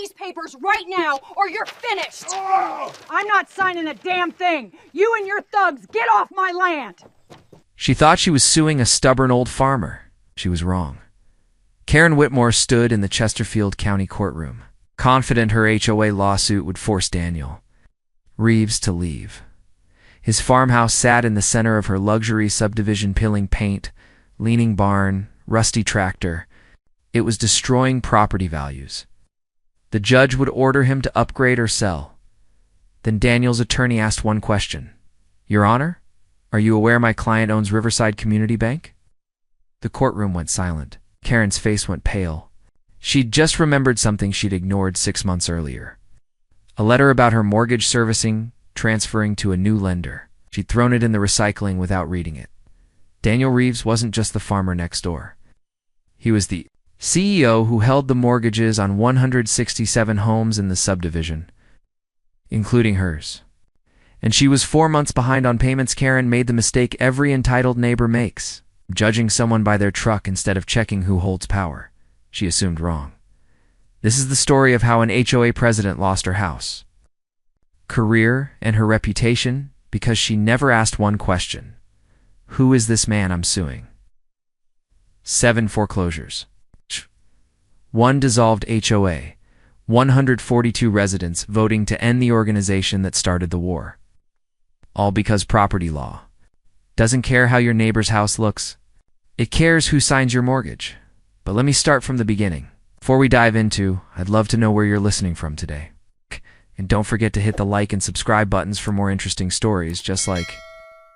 these papers right now, or you're finished! Oh! I'm not signing a damn thing! You and your thugs, get off my land! She thought she was suing a stubborn old farmer. She was wrong. Karen Whitmore stood in the Chesterfield County courtroom, confident her HOA lawsuit would force Daniel Reeves to leave. His farmhouse sat in the center of her luxury subdivision, peeling paint, leaning barn, rusty tractor. It was destroying property values. The judge would order him to upgrade or sell. Then Daniel's attorney asked one question. "Your Honor, are you aware my client owns Riverside Community Bank?" The courtroom went silent. Karen's face went pale. She'd just remembered something she'd ignored 6 months earlier. A letter about her mortgage servicing transferring to a new lender. She'd thrown it in the recycling without reading it. Daniel Reeves wasn't just the farmer next door. He was the CEO who held the mortgages on 167 homes in the subdivision, including hers. And she was 4 months behind on payments. Karen made the mistake every entitled neighbor makes, judging someone by their truck instead of checking who holds power. She assumed wrong. This is the story of how an HOA president lost her house, career, and her reputation because she never asked one question. Who is this man I'm suing? 7 foreclosures. 1 dissolved HOA. 142 residents voting to end the organization that started the war. All because property law doesn't care how your neighbor's house looks. It cares who signs your mortgage. But let me start from the beginning. Before we dive into, I'd love to know where you're listening from today. And don't forget to hit the like and subscribe buttons for more interesting stories just like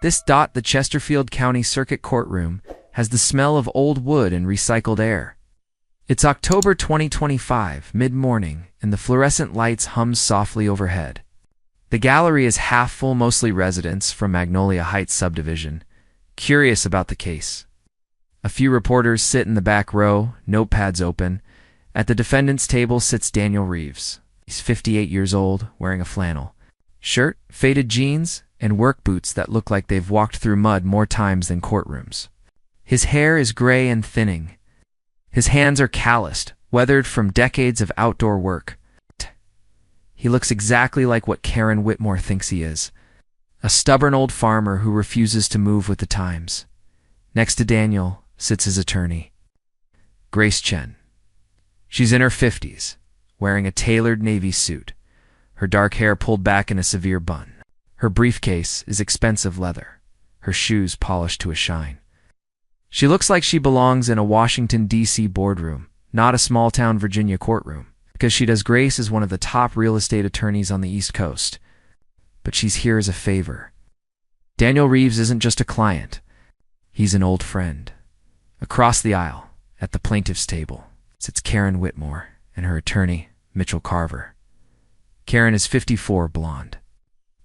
this. The Chesterfield County Circuit Courtroom has the smell of old wood and recycled air. It's October 2025, mid-morning, and the fluorescent lights hum softly overhead. The gallery is half full, mostly residents from Magnolia Heights subdivision, curious about the case. A few reporters sit in the back row, notepads open. At the defendant's table sits Daniel Reeves. He's 58 years old, wearing a flannel shirt, faded jeans, and work boots that look like they've walked through mud more times than courtrooms. His hair is gray and thinning. His hands are calloused, weathered from decades of outdoor work. He looks exactly like what Karen Whitmore thinks he is, a stubborn old farmer who refuses to move with the times. Next to Daniel sits his attorney, Grace Chen. She's in her 50s, wearing a tailored navy suit, her dark hair pulled back in a severe bun. Her briefcase is expensive leather, her shoes polished to a shine. She looks like she belongs in a Washington, D.C. boardroom, not a small-town Virginia courtroom, because she does. Grace is one of the top real estate attorneys on the East Coast, but she's here as a favor. Daniel Reeves isn't just a client. He's an old friend. Across the aisle, at the plaintiff's table, sits Karen Whitmore and her attorney, Mitchell Carver. Karen is 54, blonde.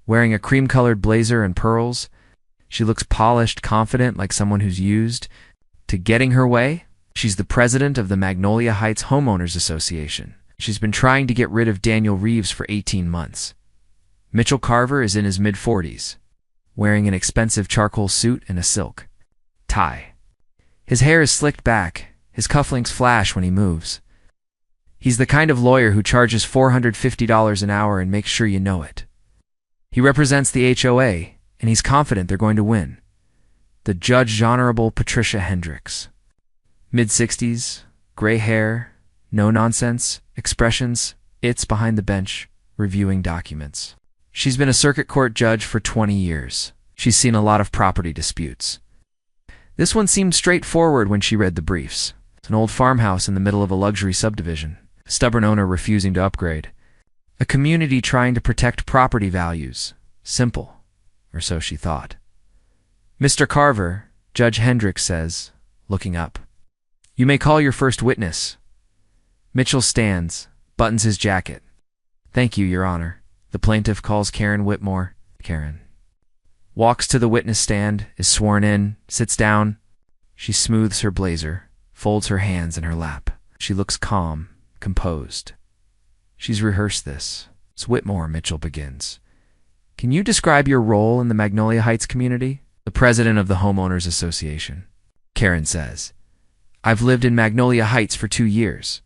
Wearing a cream-colored blazer and pearls, she looks polished, confident, like someone who's used to getting her way. She's the president of the Magnolia Heights Homeowners Association. She's been trying to get rid of Daniel Reeves for 18 months. Mitchell Carver is in his mid-40s, wearing an expensive charcoal suit and a silk tie. His hair is slicked back, his cufflinks flash when he moves. He's the kind of lawyer who charges $450 an hour and makes sure you know it. He represents the HOA, and he's confident they're going to win. The Judge Honorable Patricia Hendricks. Mid-60s, gray hair, no-nonsense expressions. It's behind the bench, reviewing documents. She's been a circuit court judge for 20 years. She's seen a lot of property disputes. This one seemed straightforward when she read the briefs. It's an old farmhouse in the middle of a luxury subdivision. A stubborn owner refusing to upgrade. A community trying to protect property values. Simple. Or so she thought. "Mr. Carver," Judge Hendricks says, looking up. "You may call your first witness." Mitchell stands, buttons his jacket. "Thank you, Your Honor." The plaintiff calls Karen Whitmore. Karen walks to the witness stand, is sworn in, sits down. She smooths her blazer, folds her hands in her lap. She looks calm, composed. She's rehearsed this. "It's Whitmore," Mitchell begins. "Can you describe your role in the Magnolia Heights community?" "The president of the Homeowners Association," Karen says. "I've lived in Magnolia Heights for 2 years.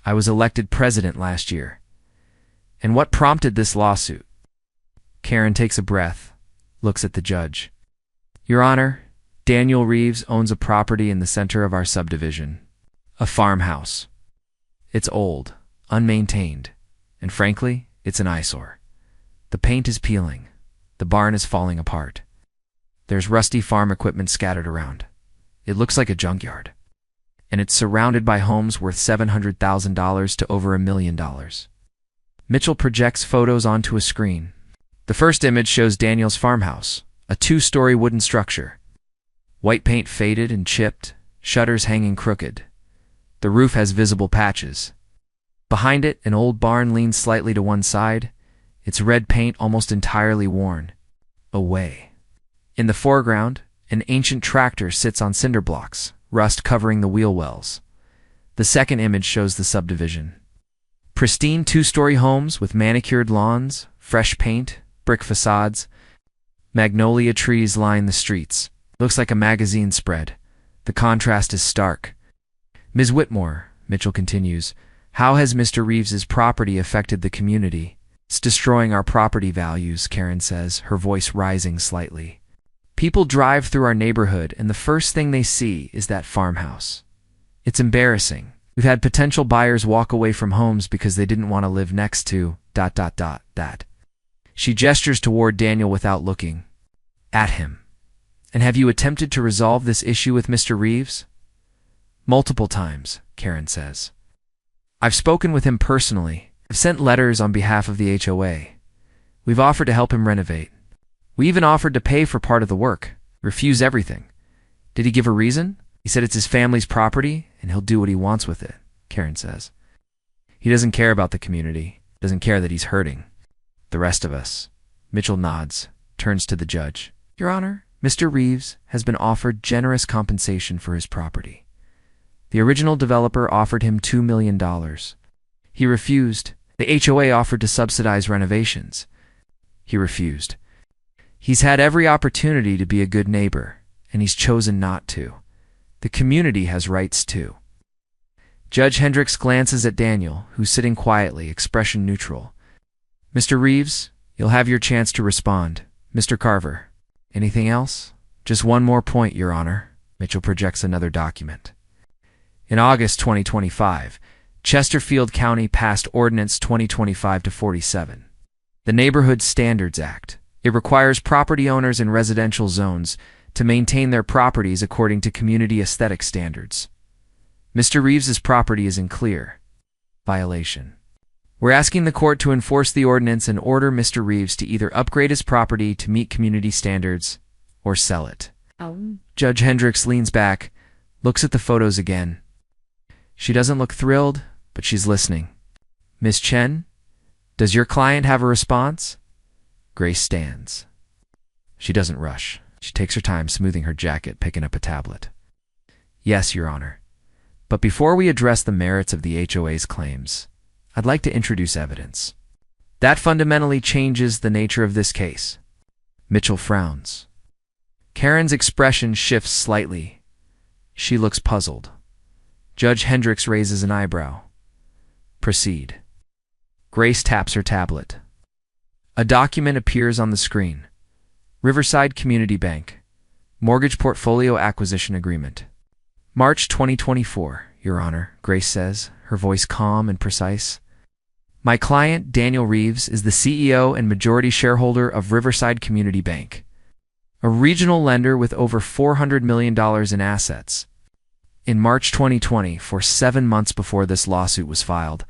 I was elected president last year. And what prompted this lawsuit? Karen takes a breath, looks at the judge. Your Honor, Daniel Reeves owns a property in the center of our subdivision, a farmhouse. It's old, unmaintained, and frankly, it's an eyesore. The paint is peeling. The barn is falling apart. There's rusty farm equipment scattered around. It looks like a junkyard. And it's surrounded by homes worth $700,000 to over $1 million. Mitchell projects photos onto a screen. The first image shows Daniel's farmhouse, a 2-story wooden structure. White paint faded and chipped, shutters hanging crooked. The roof has visible patches. Behind it, an old barn leans slightly to one side, its red paint almost entirely worn away. In the foreground, an ancient tractor sits on cinder blocks, rust covering the wheel wells. The second image shows the subdivision. Pristine 2-story homes with manicured lawns, fresh paint, brick facades. Magnolia trees line the streets. Looks like a magazine spread. The contrast is stark. Ms. Whitmore, Mitchell continues, how has Mr. Reeves's property affected the community? It's destroying our property values, Karen says, her voice rising slightly. People drive through our neighborhood and the first thing they see is that farmhouse. It's embarrassing. We've had potential buyers walk away from homes because they didn't want to live next to ... that. She gestures toward Daniel without looking at him. And have you attempted to resolve this issue with Mr. Reeves? Multiple times, Karen says. I've spoken with him personally. I've sent letters on behalf of the HOA. We've offered to help him renovate. We even offered to pay for part of the work. Refuse everything. Did he give a reason? He said it's his family's property and he'll do what he wants with it, Karen says. He doesn't care about the community. Doesn't care that he's hurting the rest of us. Mitchell nods, turns to the judge. Your Honor, Mr. Reeves has been offered generous compensation for his property. The original developer offered him $2 million. He refused. The HOA offered to subsidize renovations. He refused. He's had every opportunity to be a good neighbor, and he's chosen not to. The community has rights too. Judge Hendricks glances at Daniel, who's sitting quietly, expression neutral. Mr. Reeves, you'll have your chance to respond. Mr. Carver, anything else? Just one more point, Your Honor. Mitchell projects another document. In August 2025, Chesterfield County passed Ordinance 2025-47, the Neighborhood Standards Act. It requires property owners in residential zones to maintain their properties according to community aesthetic standards. Mr. Reeves's property is in clear violation. We're asking the court to enforce the ordinance and order Mr. Reeves to either upgrade his property to meet community standards or sell it. Judge Hendricks leans back, looks at the photos again. She doesn't look thrilled, but she's listening. Miss Chen, does your client have a response? Grace stands. She doesn't rush. She takes her time smoothing her jacket, picking up a tablet. Yes, Your Honor. But before we address the merits of the HOA's claims, I'd like to introduce evidence. That fundamentally changes the nature of this case. Mitchell frowns. Karen's expression shifts slightly. She looks puzzled. Judge Hendricks raises an eyebrow. Proceed. Grace taps her tablet. A document appears on the screen. Riverside Community Bank. Mortgage Portfolio Acquisition Agreement. March 2024, Your Honor, Grace says, her voice calm and precise. My client, Daniel Reeves, is the CEO and majority shareholder of Riverside Community Bank, a regional lender with over $400 million in assets. In March 2020, for 7 months before this lawsuit was filed,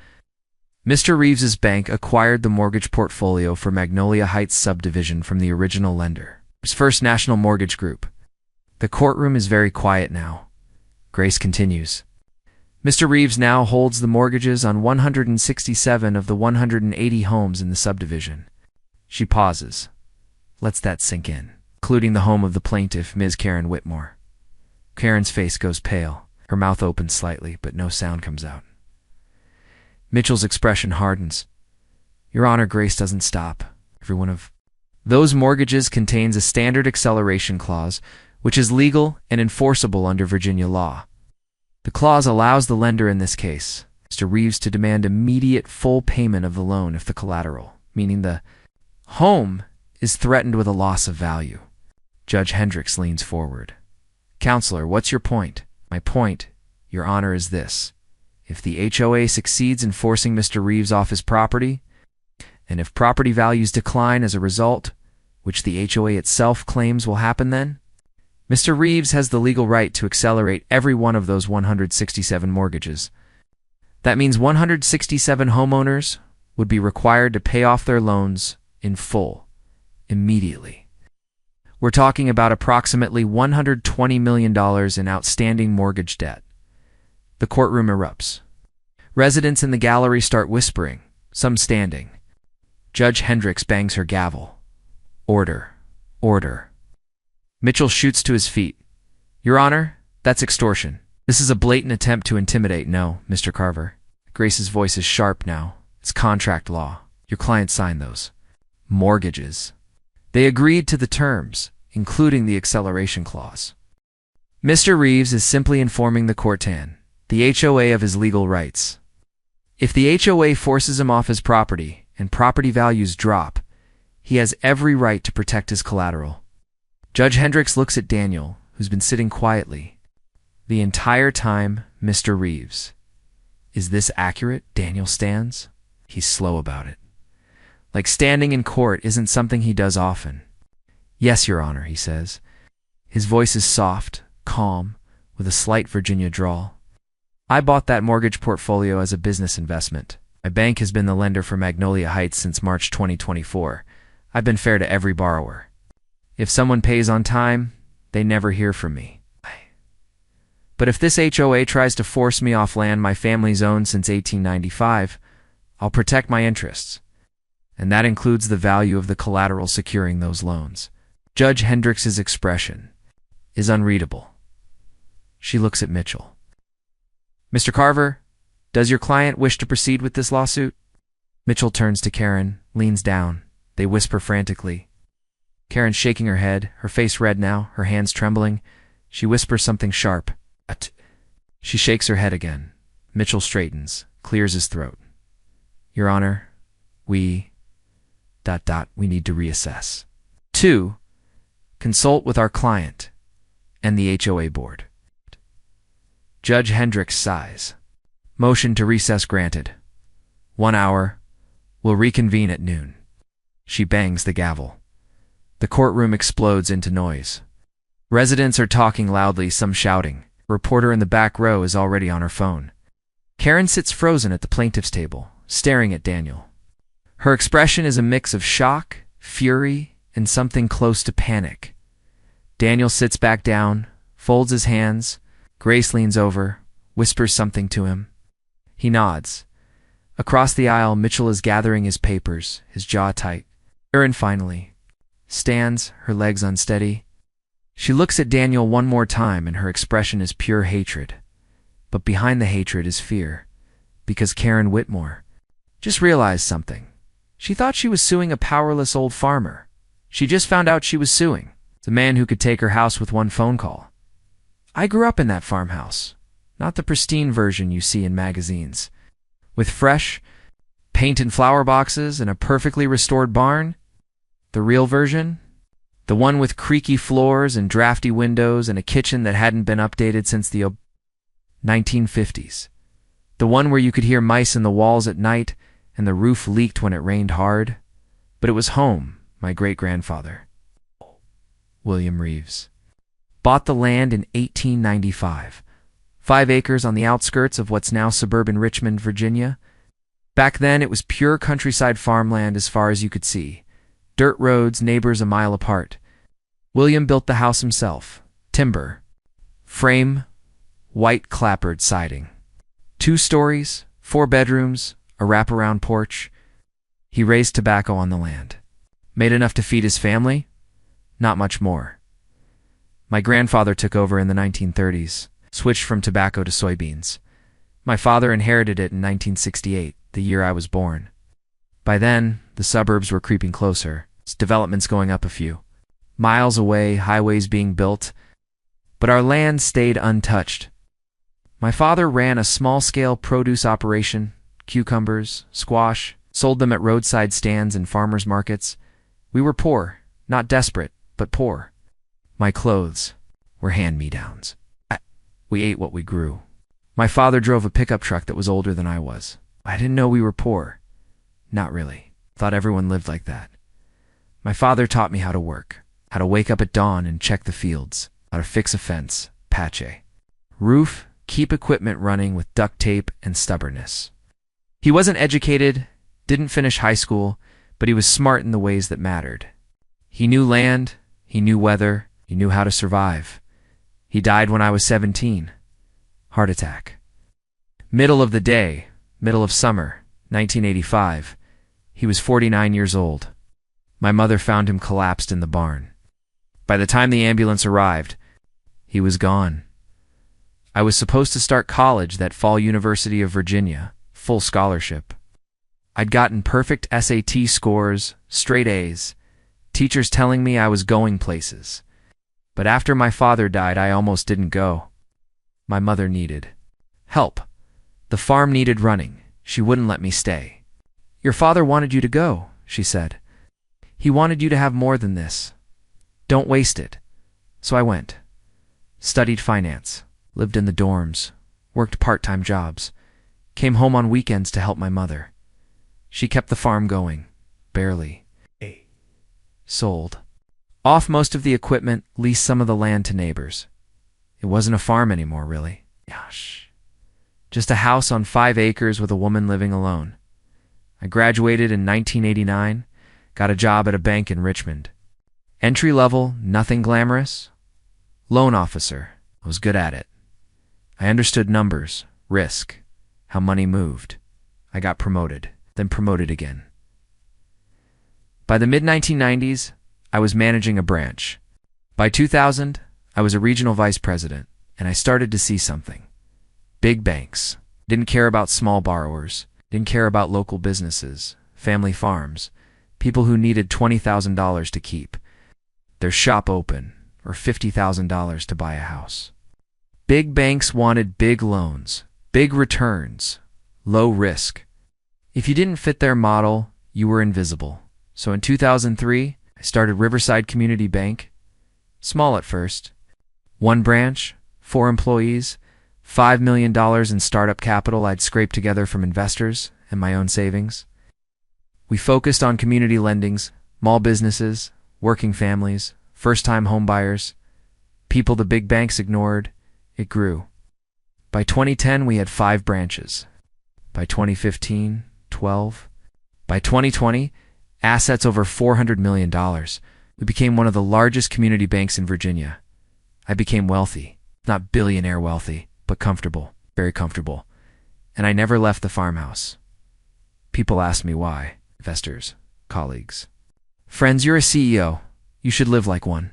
Mr. Reeves's bank acquired the mortgage portfolio for Magnolia Heights subdivision from the original lender, his First National Mortgage Group. The courtroom is very quiet now. Grace continues. Mr. Reeves now holds the mortgages on 167 of the 180 homes in the subdivision. She pauses. Lets that sink in, including the home of the plaintiff, Ms. Karen Whitmore. Karen's face goes pale. Her mouth opens slightly, but no sound comes out. Mitchell's expression hardens. Your Honor, Grace doesn't stop. Every one of those mortgages contains a standard acceleration clause, which is legal and enforceable under Virginia law. The clause allows the lender in this case, Mr. Reeves to demand immediate full payment of the loan if the collateral, meaning the home, is threatened with a loss of value. Judge Hendricks leans forward. Counselor, what's your point? My point, Your Honor, is this. If the HOA succeeds in forcing Mr. Reeves off his property, and if property values decline as a result, which the HOA itself claims will happen then, Mr. Reeves has the legal right to accelerate every one of those 167 mortgages. That means 167 homeowners would be required to pay off their loans in full, immediately. We're talking about approximately $120 million in outstanding mortgage debt. The courtroom erupts. Residents in the gallery start whispering, some standing. Judge Hendricks bangs her gavel. Order. Order. Mitchell shoots to his feet. Your Honor, that's extortion. This is a blatant attempt to intimidate. No, Mr. Carver. Grace's voice is sharp now. It's contract law. Your client signed those mortgages. They agreed to the terms, including the acceleration clause. Mr. Reeves is simply informing the courtan, the HOA, of his legal rights. If the HOA forces him off his property and property values drop, he has every right to protect his collateral. Judge Hendricks looks at Daniel, who's been sitting quietly the entire time. Mr. Reeves. Is this accurate? Daniel stands. He's slow about it. Like standing in court isn't something he does often. Yes, Your Honor, he says. His voice is soft, calm, with a slight Virginia drawl. I bought that mortgage portfolio as a business investment. My bank has been the lender for Magnolia Heights since March 2024. I've been fair to every borrower. If someone pays on time, they never hear from me. But if this HOA tries to force me off land my family's owned since 1895, I'll protect my interests. And that includes the value of the collateral securing those loans. Judge Hendricks's expression is unreadable. She looks at Mitchell. Mr. Carver, does your client wish to proceed with this lawsuit? Mitchell turns to Karen, leans down. They whisper frantically. Karen's shaking her head, her face red now, her hands trembling. She whispers something sharp. She shakes her head again. Mitchell straightens, clears his throat. Your Honor, we need to reassess. 2. Consult with our client and the HOA board. Judge Hendricks sighs. Motion to recess granted. 1 hour. We'll reconvene at noon. She bangs the gavel. The courtroom explodes into noise. Residents are talking loudly, some shouting. A reporter in the back row is already on her phone. Karen sits frozen at the plaintiff's table, staring at Daniel. Her expression is a mix of shock, fury, and something close to panic. Daniel sits back down, folds his hands. Grace leans over, whispers something to him. He nods. Across the aisle, Mitchell is gathering his papers, his jaw tight. Erin finally stands, her legs unsteady. She looks at Daniel one more time, and her expression is pure hatred. But behind the hatred is fear, because Karen Whitmore just realized something. She thought she was suing a powerless old farmer. She just found out she was suing the man who could take her house with one phone call. I grew up in that farmhouse, not the pristine version you see in magazines, with fresh paint and flower boxes and a perfectly restored barn. The real version, the one with creaky floors and drafty windows and a kitchen that hadn't been updated since the 1950s. The one where you could hear mice in the walls at night and the roof leaked when it rained hard. But it was home. My great-grandfather, William Reeves, bought the land in 1895, 5 acres on the outskirts of what's now suburban Richmond, Virginia. Back then, it was pure countryside farmland as far as you could see. Dirt roads, neighbors a mile apart. William built the house himself. Timber. Frame. White clapboard siding. 2 stories, 4 bedrooms, a wraparound porch. He raised tobacco on the land. Made enough to feed his family? Not much more. My grandfather took over in the 1930s, switched from tobacco to soybeans. My father inherited it in 1968, the year I was born. By then, the suburbs were creeping closer, developments going up a few miles away, highways being built, but our land stayed untouched. My father ran a small-scale produce operation, cucumbers, squash, sold them at roadside stands and farmers markets. We were poor, not desperate, but poor. My clothes were hand-me-downs. We ate what we grew. My father drove a pickup truck that was older than I was. I didn't know we were poor. Not really. Thought everyone lived like that. My father taught me how to work, how to wake up at dawn and check the fields, how to fix a fence, patch a roof, keep equipment running with duct tape and stubbornness. He wasn't educated, didn't finish high school, but he was smart in the ways that mattered. He knew land, he knew weather, he knew how to survive. He died when I was 17. Heart attack. Middle of the day, middle of summer, 1985. He was 49 years old. My mother found him collapsed in the barn. By the time the ambulance arrived, he was gone. I was supposed to start college that fall, University of Virginia, full scholarship. I'd gotten perfect SAT scores, straight A's, teachers telling me I was going places. But after my father died, I almost didn't go. My mother needed help. The farm needed running. She wouldn't let me stay. Your father wanted you to go, she said. He wanted you to have more than this. Don't waste it. So I went. Studied finance, lived in the dorms, worked part-time jobs, came home on weekends to help my mother. She kept the farm going, barely. Sold. Off most of the equipment, leased some of the land to neighbors. It wasn't a farm anymore, really. Gosh. Just a house on 5 acres with a woman living alone. I graduated in 1989, got a job at a bank in Richmond. Entry level, nothing glamorous. Loan officer. I was good at it. I understood numbers, risk, how money moved. I got promoted, then promoted again. By the mid-1990s, I was managing a branch. By 2000, I was a regional vice president, and I started to see something. Big banks didn't care about small borrowers, didn't care about local businesses, family farms, people who needed $20,000 to keep their shop open or $50,000 to buy a house. Big banks wanted big loans, big returns, low risk. If you didn't fit their model, you were invisible. So in 2003, I started Riverside Community Bank. Small at first. 1 branch, 4 employees, $5 million in startup capital I'd scraped together from investors and my own savings. We focused on community lendings, small businesses, working families, first-time homebuyers, people the big banks ignored. It grew. By 2010, we had 5 branches. By 2015, 12. By 2020, assets over $400 million. We became one of the largest community banks in Virginia. I became wealthy, not billionaire wealthy, but comfortable, very comfortable. And I never left the farmhouse. People ask me why. Investors, colleagues. Friends, you're a CEO. You should live like one.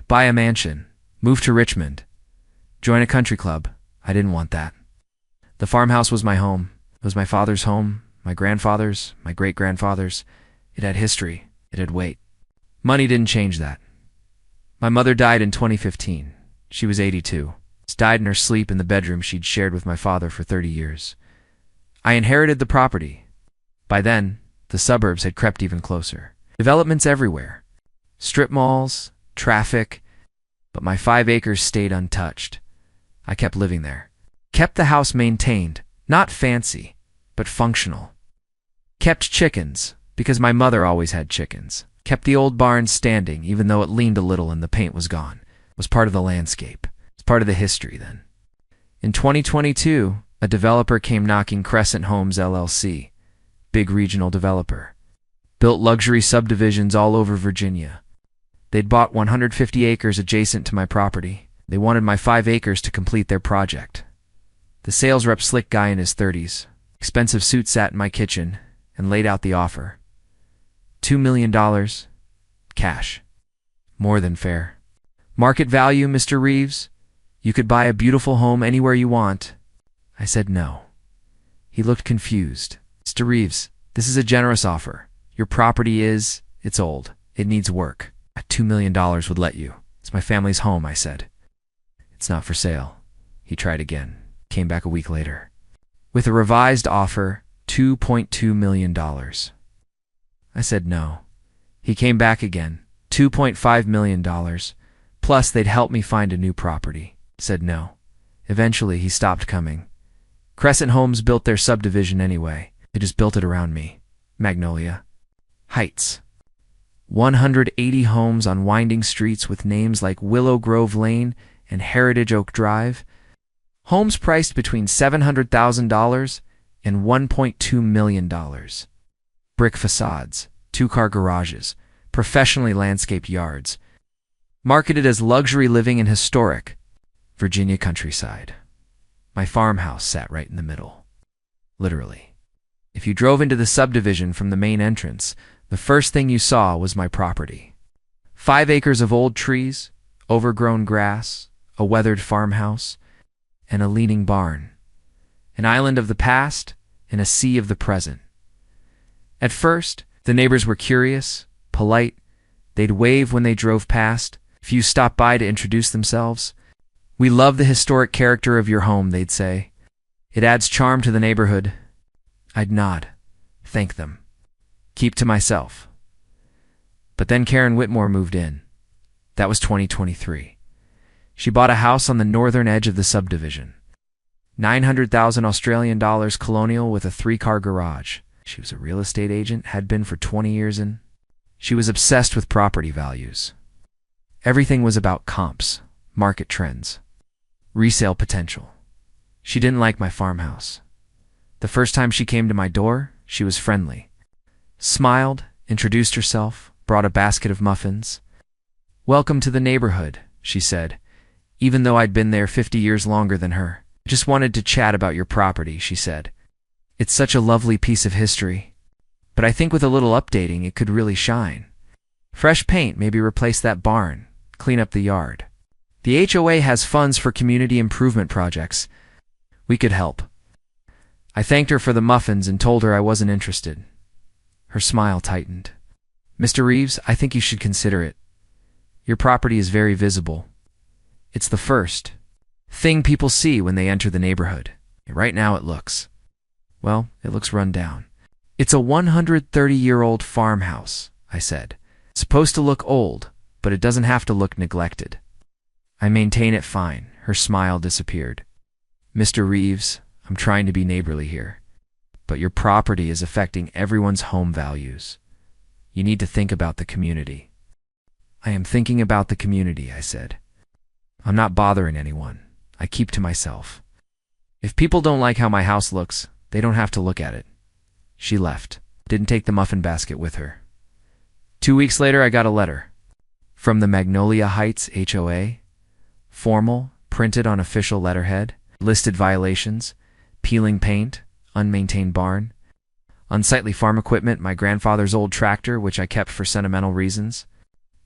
Buy a mansion. Move to Richmond. Join a country club. I didn't want that. The farmhouse was my home. It was my father's home, my grandfather's, my great-grandfather's. It had history. It had weight. Money didn't change that. My mother died in 2015. She was 82. She died in her sleep in the bedroom she'd shared with my father for 30 years. I inherited the property. By then, the suburbs had crept even closer. Developments everywhere. Strip malls, traffic, but my 5 acres stayed untouched. I kept living there. Kept the house maintained, not fancy, but functional. Kept chickens, because my mother always had chickens. Kept the old barn standing, even though it leaned a little and the paint was gone. It was part of the landscape. It was part of the history then. In 2022, a developer came knocking. Crescent Homes LLC, big regional developer. Built luxury subdivisions all over Virginia. They'd bought 150 acres adjacent to my property. They wanted my 5 acres to complete their project. The sales rep, slick guy in his 30s, expensive suit, sat in my kitchen and laid out the offer. $2 million, cash. More than fair. Market value, Mr. Reeves? You could buy a beautiful home anywhere you want. I said no. He looked confused. Mr. Reeves, this is a generous offer. Your property it's old. It needs work. $2 million would let you. It's my family's home, I said. It's not for sale. He tried again. Came back a week later with a revised offer, $2.2 million. I said no. He came back again, $2.5 million, plus they'd help me find a new property. Said no. Eventually, he stopped coming. Crescent Homes built their subdivision anyway. They just built it around me. Magnolia Heights. 180 homes on winding streets with names like Willow Grove Lane and Heritage Oak Drive. Homes priced between $700,000 and $1.2 million. Brick facades, two-car garages, professionally landscaped yards. Marketed as luxury living in historic Virginia countryside. My farmhouse sat right in the middle. Literally. If you drove into the subdivision from the main entrance, the first thing you saw was my property. 5 acres of old trees, overgrown grass, a weathered farmhouse, and a leaning barn. An island of the past and a sea of the present. At first, the neighbors were curious, polite. They'd wave when they drove past. Few stopped by to introduce themselves. "We love the historic character of your home," they'd say. "It adds charm to the neighborhood." I'd nod, thank them, keep to myself. But then Karen Whitmore moved in. That was 2023. She bought a house on the northern edge of the subdivision. 900,000 Australian dollars colonial with a 3-car garage. She was a real estate agent, had been for 20 years, and she was obsessed with property values. Everything was about comps, market trends, resale potential. She didn't like my farmhouse. The first time she came to my door, she was friendly. Smiled, introduced herself, brought a basket of muffins. "Welcome to the neighborhood," she said, even though I'd been there 50 years longer than her. "Just wanted to chat about your property," she said. "It's such a lovely piece of history. But I think with a little updating, it could really shine. Fresh paint, maybe replace that barn, clean up the yard. The HOA has funds for community improvement projects. We could help." I thanked her for the muffins and told her I wasn't interested. Her smile tightened. "Mr. Reeves, I think you should consider it. Your property is very visible. It's the first thing people see when they enter the neighborhood. Right now it looks run down. It's a 130-year-old farmhouse," I said. "It's supposed to look old, but it doesn't have to look neglected. I maintain it fine." Her smile disappeared. "Mr. Reeves, I'm trying to be neighborly here, but your property is affecting everyone's home values. You need to think about the community." "I am thinking about the community," I said. "I'm not bothering anyone. I keep to myself. If people don't like how my house looks, they don't have to look at it." She left, didn't take the muffin basket with her. 2 weeks later, I got a letter from the Magnolia Heights HOA. Formal, printed on official letterhead, listed violations, peeling paint, unmaintained barn, unsightly farm equipment, my grandfather's old tractor, which I kept for sentimental reasons,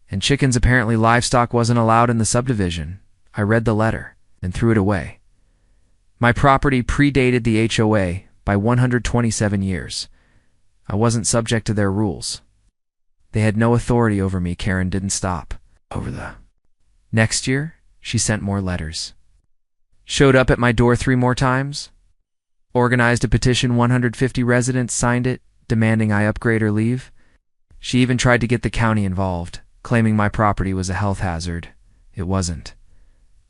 and chickens. Apparently livestock wasn't allowed in the subdivision. I read the letter and threw it away. My property predated the HOA by 127 years. I wasn't subject to their rules. They had no authority over me. Karen didn't stop. Next year, she sent more letters. Showed up at my door 3 more times. Organized a petition, 150 residents signed it, demanding I upgrade or leave. She even tried to get the county involved, claiming my property was a health hazard. It wasn't.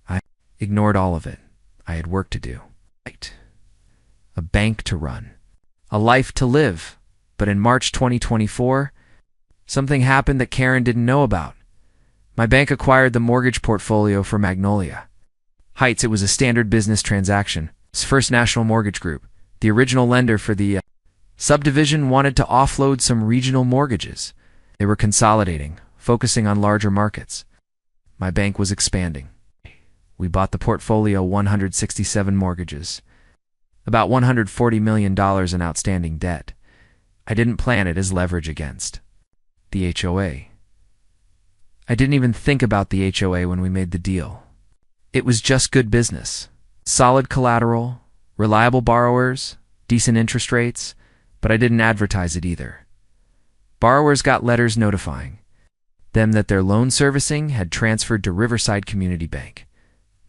I ignored all of it. I had work to do. A bank to run. A life to live. But in March 2024, something happened that Karen didn't know about. My bank acquired the mortgage portfolio for Magnolia Heights. It was a standard business transaction. First National Mortgage Group, the original lender for the subdivision, wanted to offload some regional mortgages. They were consolidating, focusing on larger markets. My bank was expanding. We bought the portfolio, 167 mortgages, about $140 million in outstanding debt. I didn't plan it as leverage against the HOA. I didn't even think about the HOA when we made the deal. It was just good business. Solid collateral, reliable borrowers, decent interest rates, but I didn't advertise it either. Borrowers got letters notifying them that their loan servicing had transferred to Riverside Community Bank.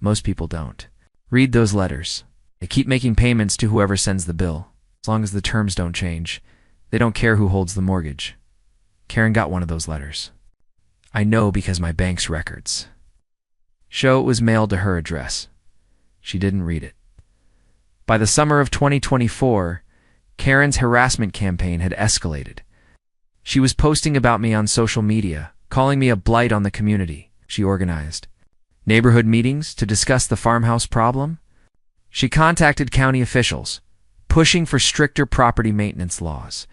Most people don't read those letters. They keep making payments to whoever sends the bill. As long as the terms don't change, they don't care who holds the mortgage. Karen got one of those letters. I know because my bank's records show it was mailed to her address. She didn't read it. By the summer of 2024, Karen's harassment campaign had escalated. She was posting about me on social media, calling me a blight on the community. She organized neighborhood meetings to discuss the farmhouse problem. She contacted county officials, pushing for stricter property maintenance laws.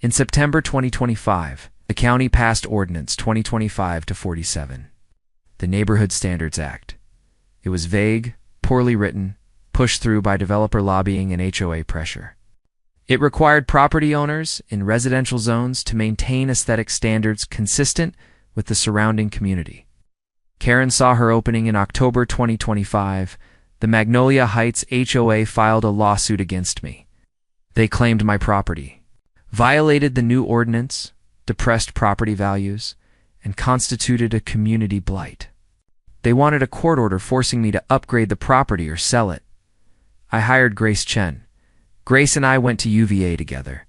In September 2025, the county passed Ordinance 2025-47, the Neighborhood Standards Act. It was vague, poorly written, pushed through by developer lobbying and HOA pressure. It required property owners in residential zones to maintain aesthetic standards consistent with the surrounding community. Karen saw her opening in October 2025. The Magnolia Heights HOA filed a lawsuit against me. They claimed my property violated the new ordinance, depressed property values, and constituted a community blight. They wanted a court order forcing me to upgrade the property or sell it. I hired Grace Chen. Grace and I went to UVA together.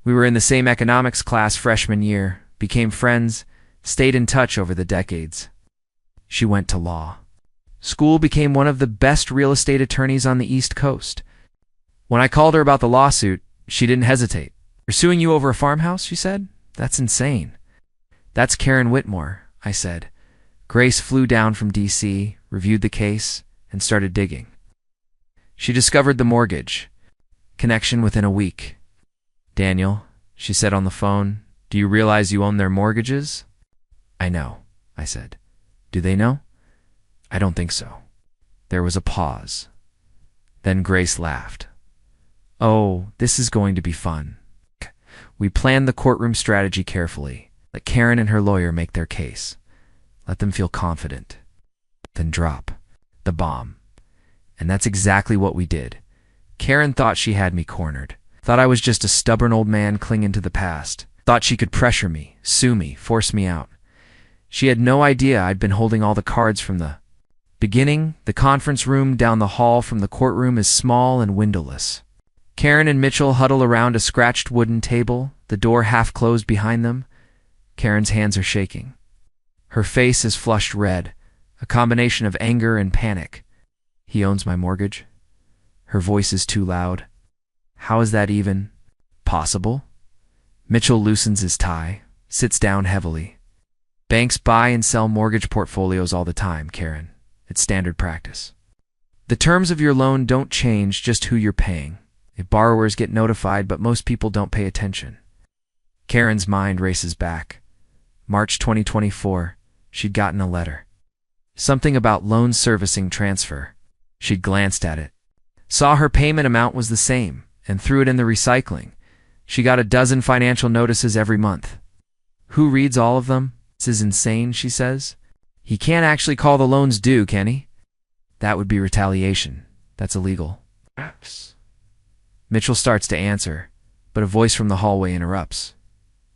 We were in the same economics class freshman year, became friends, stayed in touch over the decades. She went to law. School became one of the best real estate attorneys on the East Coast. When I called her about the lawsuit, she didn't hesitate. "They're suing you over a farmhouse," she said. "That's insane." "That's Karen Whitmore," I said. Grace flew down from DC, reviewed the case, and started digging. She discovered the mortgage connection within a week. "Daniel," she said on the phone, "do you realize you own their mortgages?" "I know," I said. "Do they know?" "I don't think so." There was a pause. Then Grace laughed. "Oh, this is going to be fun." We planned the courtroom strategy carefully. Let Karen and her lawyer make their case. Let them feel confident. Then drop the bomb. And that's exactly what we did. Karen thought she had me cornered. Thought I was just a stubborn old man clinging to the past. Thought she could pressure me, sue me, force me out. She had no idea I'd been holding all the cards from the beginning. The conference room down the hall from the courtroom is small and windowless. Karen and Mitchell huddle around a scratched wooden table, the door half closed behind them. Karen's hands are shaking. Her face is flushed red, a combination of anger and panic. "He owns my mortgage?" Her voice is too loud. "How is that even possible?" Mitchell loosens his tie, sits down heavily. "Banks buy and sell mortgage portfolios all the time, Karen. It's standard practice. The terms of your loan don't change, just who you're paying. If borrowers get notified, but most people don't pay attention." Karen's mind races back. March 2024, she'd gotten a letter. Something about loan servicing transfer. She'd glanced at it. Saw her payment amount was the same, and threw it in the recycling. She got a dozen financial notices every month. "Who reads all of them? This is insane," she says. "He can't actually call the loans due, can he?" "That would be retaliation. That's illegal." Mitchell starts to answer, but a voice from the hallway interrupts.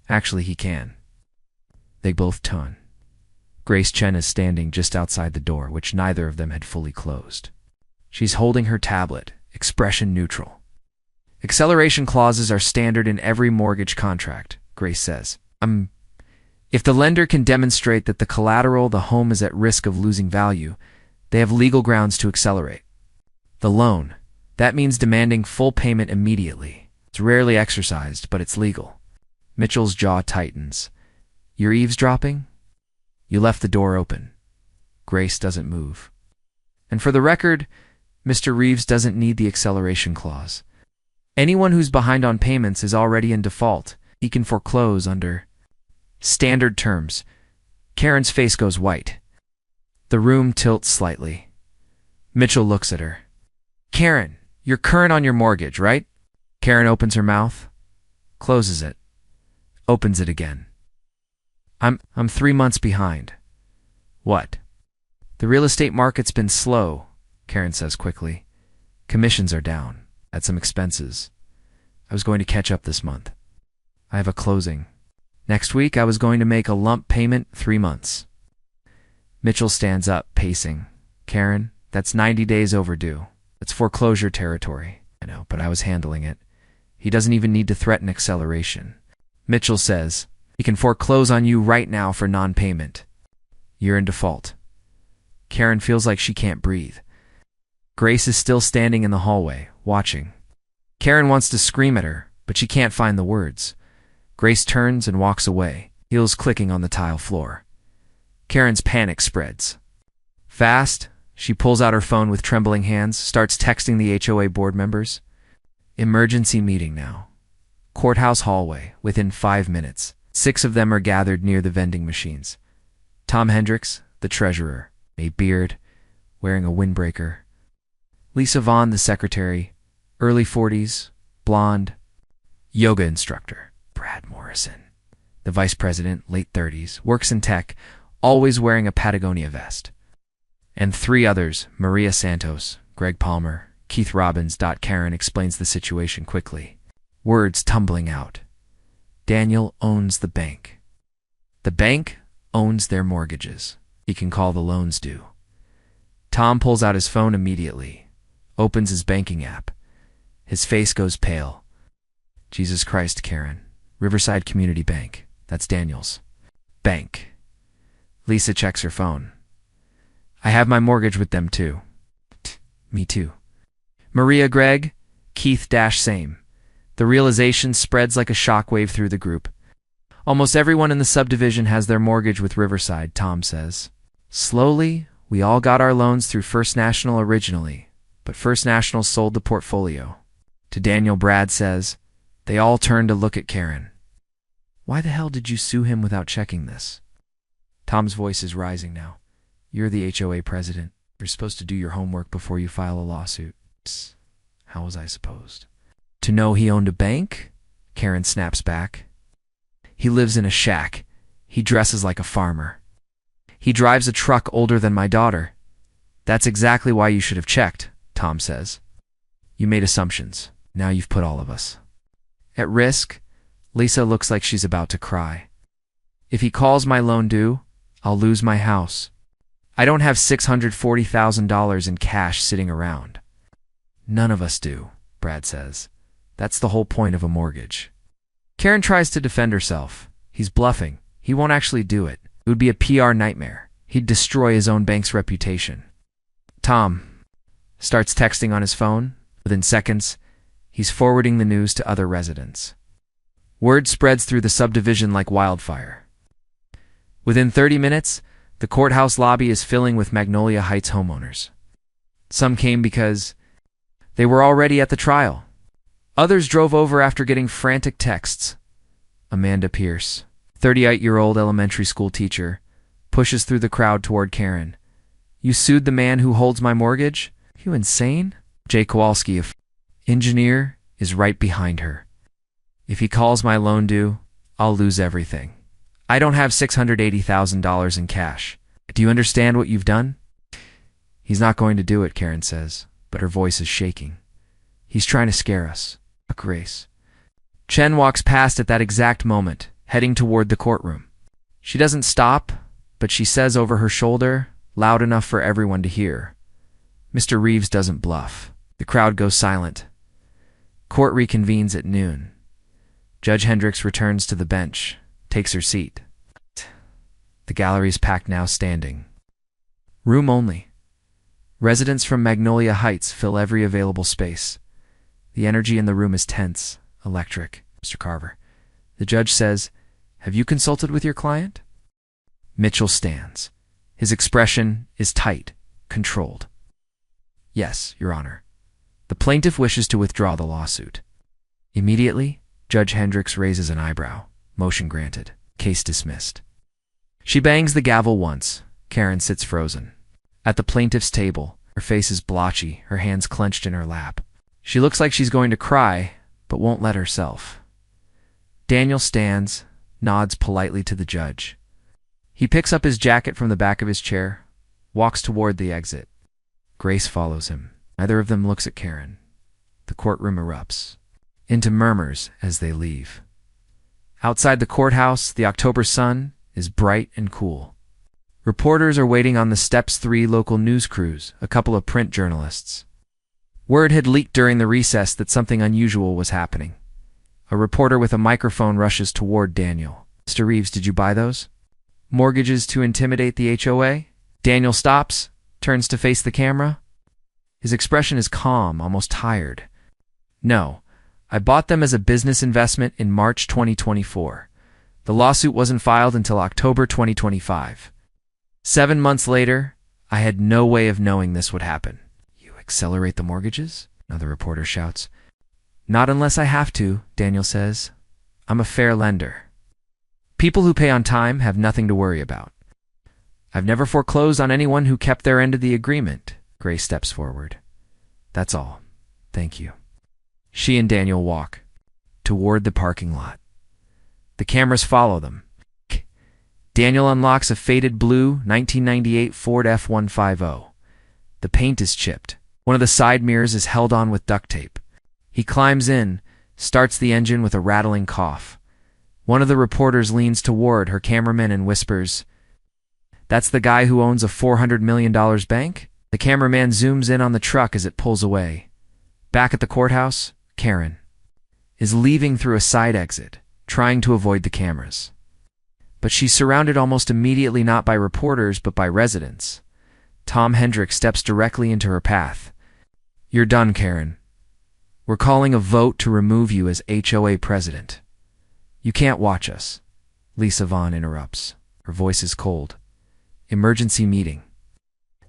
"Actually, he can." They both turn. Grace Chen is standing just outside the door, which neither of them had fully closed. She's holding her tablet, expression neutral. "Acceleration clauses are standard in every mortgage contract," Grace says. If the lender can demonstrate that the collateral, the home, is at risk of losing value, they have legal grounds to accelerate the loan. That means demanding full payment immediately. It's rarely exercised, but it's legal." Mitchell's jaw tightens. "You're eavesdropping?" "You left the door open." Grace doesn't move. "And for the record, Mr. Reeves doesn't need the acceleration clause. Anyone who's behind on payments is already in default. He can foreclose under standard terms." Karen's face goes white. The room tilts slightly. Mitchell looks at her. "Karen, you're current on your mortgage, right?" Karen opens her mouth, closes it, opens it again. I'm 3 months behind." "What?" "The real estate market's been slow," Karen says quickly. "Commissions are down. Had some expenses. I was going to catch up this month. I have a closing. Next week I was going to make a lump payment 3 months." Mitchell stands up, pacing. "Karen, that's 90 days overdue. It's foreclosure territory. I know, but I was handling it. He doesn't even need to threaten acceleration. Mitchell says, he can foreclose on you right now for non-payment. You're in default. Karen feels like she can't breathe. Grace is still standing in the hallway, watching. Karen wants to scream at her, but she can't find the words. Grace turns and walks away, heels clicking on the tile floor. Karen's panic spreads. Fast, she pulls out her phone with trembling hands, starts texting the HOA board members. Emergency meeting now. Courthouse hallway, within 5 minutes. 6 of them are gathered near the vending machines. Tom Hendricks, the treasurer, a beard, wearing a windbreaker. Lisa Vaughn, the secretary, early 40s, blonde. Yoga instructor, Brad Morrison. The vice president, late 30s, works in tech, always wearing a Patagonia vest. And 3 others, Maria Santos, Greg Palmer, Keith Robbins. Karen explains the situation quickly. Words tumbling out. Daniel owns the bank. The bank owns their mortgages. He can call the loans due. Tom pulls out his phone immediately, opens his banking app. His face goes pale. Jesus Christ, Karen. Riverside Community Bank. That's Daniel's. Bank. Lisa checks her phone. I have my mortgage with them too. Me too. Maria, Greg, Keith, same. The realization spreads like a shockwave through the group. Almost everyone in the subdivision has their mortgage with Riverside, Tom says. Slowly, we all got our loans through First National originally, but First National sold the portfolio. To Daniel, Brad says, they all turned to look at Karen. Why the hell did you sue him without checking this? Tom's voice is rising now. You're the HOA president. You're supposed to do your homework before you file a lawsuit. Psst. How was I supposed to know he owned a bank? Karen snaps back. He lives in a shack. He dresses like a farmer. He drives a truck older than my daughter. That's exactly why you should have checked, Tom says. You made assumptions. Now you've put all of us at risk. Lisa looks like she's about to cry. If he calls my loan due, I'll lose my house. I don't have $640,000 in cash sitting around. None of us do, Brad says. That's the whole point of a mortgage. Karen tries to defend herself. He's bluffing. He won't actually do it. It would be a PR nightmare. He'd destroy his own bank's reputation. Tom starts texting on his phone. Within seconds, he's forwarding the news to other residents. Word spreads through the subdivision like wildfire. Within 30 minutes, the courthouse lobby is filling with Magnolia Heights homeowners. Some came because they were already at the trial. Others drove over after getting frantic texts. Amanda Pierce, 38-year-old elementary school teacher, pushes through the crowd toward Karen. You sued the man who holds my mortgage? You insane? Jay Kowalski, a engineer, is right behind her. If he calls my loan due, I'll lose everything. I don't have $680,000 in cash. Do you understand what you've done? He's not going to do it, Karen says, but her voice is shaking. He's trying to scare us. A Grace. Chen walks past at that exact moment, heading toward the courtroom. She doesn't stop, but she says over her shoulder, loud enough for everyone to hear. Mr. Reeves doesn't bluff. The crowd goes silent. Court reconvenes at noon. Judge Hendricks returns to the bench, takes her seat. The gallery's packed now, standing. Room only. Residents from Magnolia Heights fill every available space. The energy in the room is tense, electric. Mr. Carver. The judge says, have you consulted with your client? Mitchell stands. His expression is tight, controlled. Yes, Your Honor. The plaintiff wishes to withdraw the lawsuit. Immediately, Judge Hendricks raises an eyebrow. Motion granted. Case dismissed. She bangs the gavel once. Karen sits frozen. At the plaintiff's table, her face is blotchy, her hands clenched in her lap. She looks like she's going to cry, but won't let herself. Daniel stands, nods politely to the judge. He picks up his jacket from the back of his chair, walks toward the exit. Grace follows him. Neither of them looks at Karen. The courtroom erupts into murmurs as they leave. Outside the courthouse, the October sun is bright and cool. Reporters are waiting on the steps. 3 local news crews, a couple of print journalists. Word had leaked during the recess that something unusual was happening. A reporter with a microphone rushes toward Daniel. Mr. Reeves, did you buy those? Mortgages to intimidate the HOA? Daniel stops, turns to face the camera. His expression is calm, almost tired. No, I bought them as a business investment in March 2024. The lawsuit wasn't filed until October 2025. 7 months later, I had no way of knowing this would happen. You accelerate the mortgages? Another reporter shouts. Not unless I have to, Daniel says. I'm a fair lender. People who pay on time have nothing to worry about. I've never foreclosed on anyone who kept their end of the agreement. Grace steps forward. That's all. Thank you. She and Daniel walk toward the parking lot. The cameras follow them. Daniel unlocks a faded blue 1998 Ford F-150. The paint is chipped. One of the side mirrors is held on with duct tape. He climbs in, starts the engine with a rattling cough. One of the reporters leans toward her cameraman and whispers, That's the guy who owns a $400 million bank? The cameraman zooms in on the truck as it pulls away. Back at the courthouse, Karen is leaving through a side exit, trying to avoid the cameras. But she's surrounded almost immediately not by reporters but by residents. Tom Hendrick steps directly into her path. You're done, Karen. We're calling a vote to remove you as HOA president. You can't watch us. Lisa Vaughn interrupts. Her voice is cold. Emergency meeting.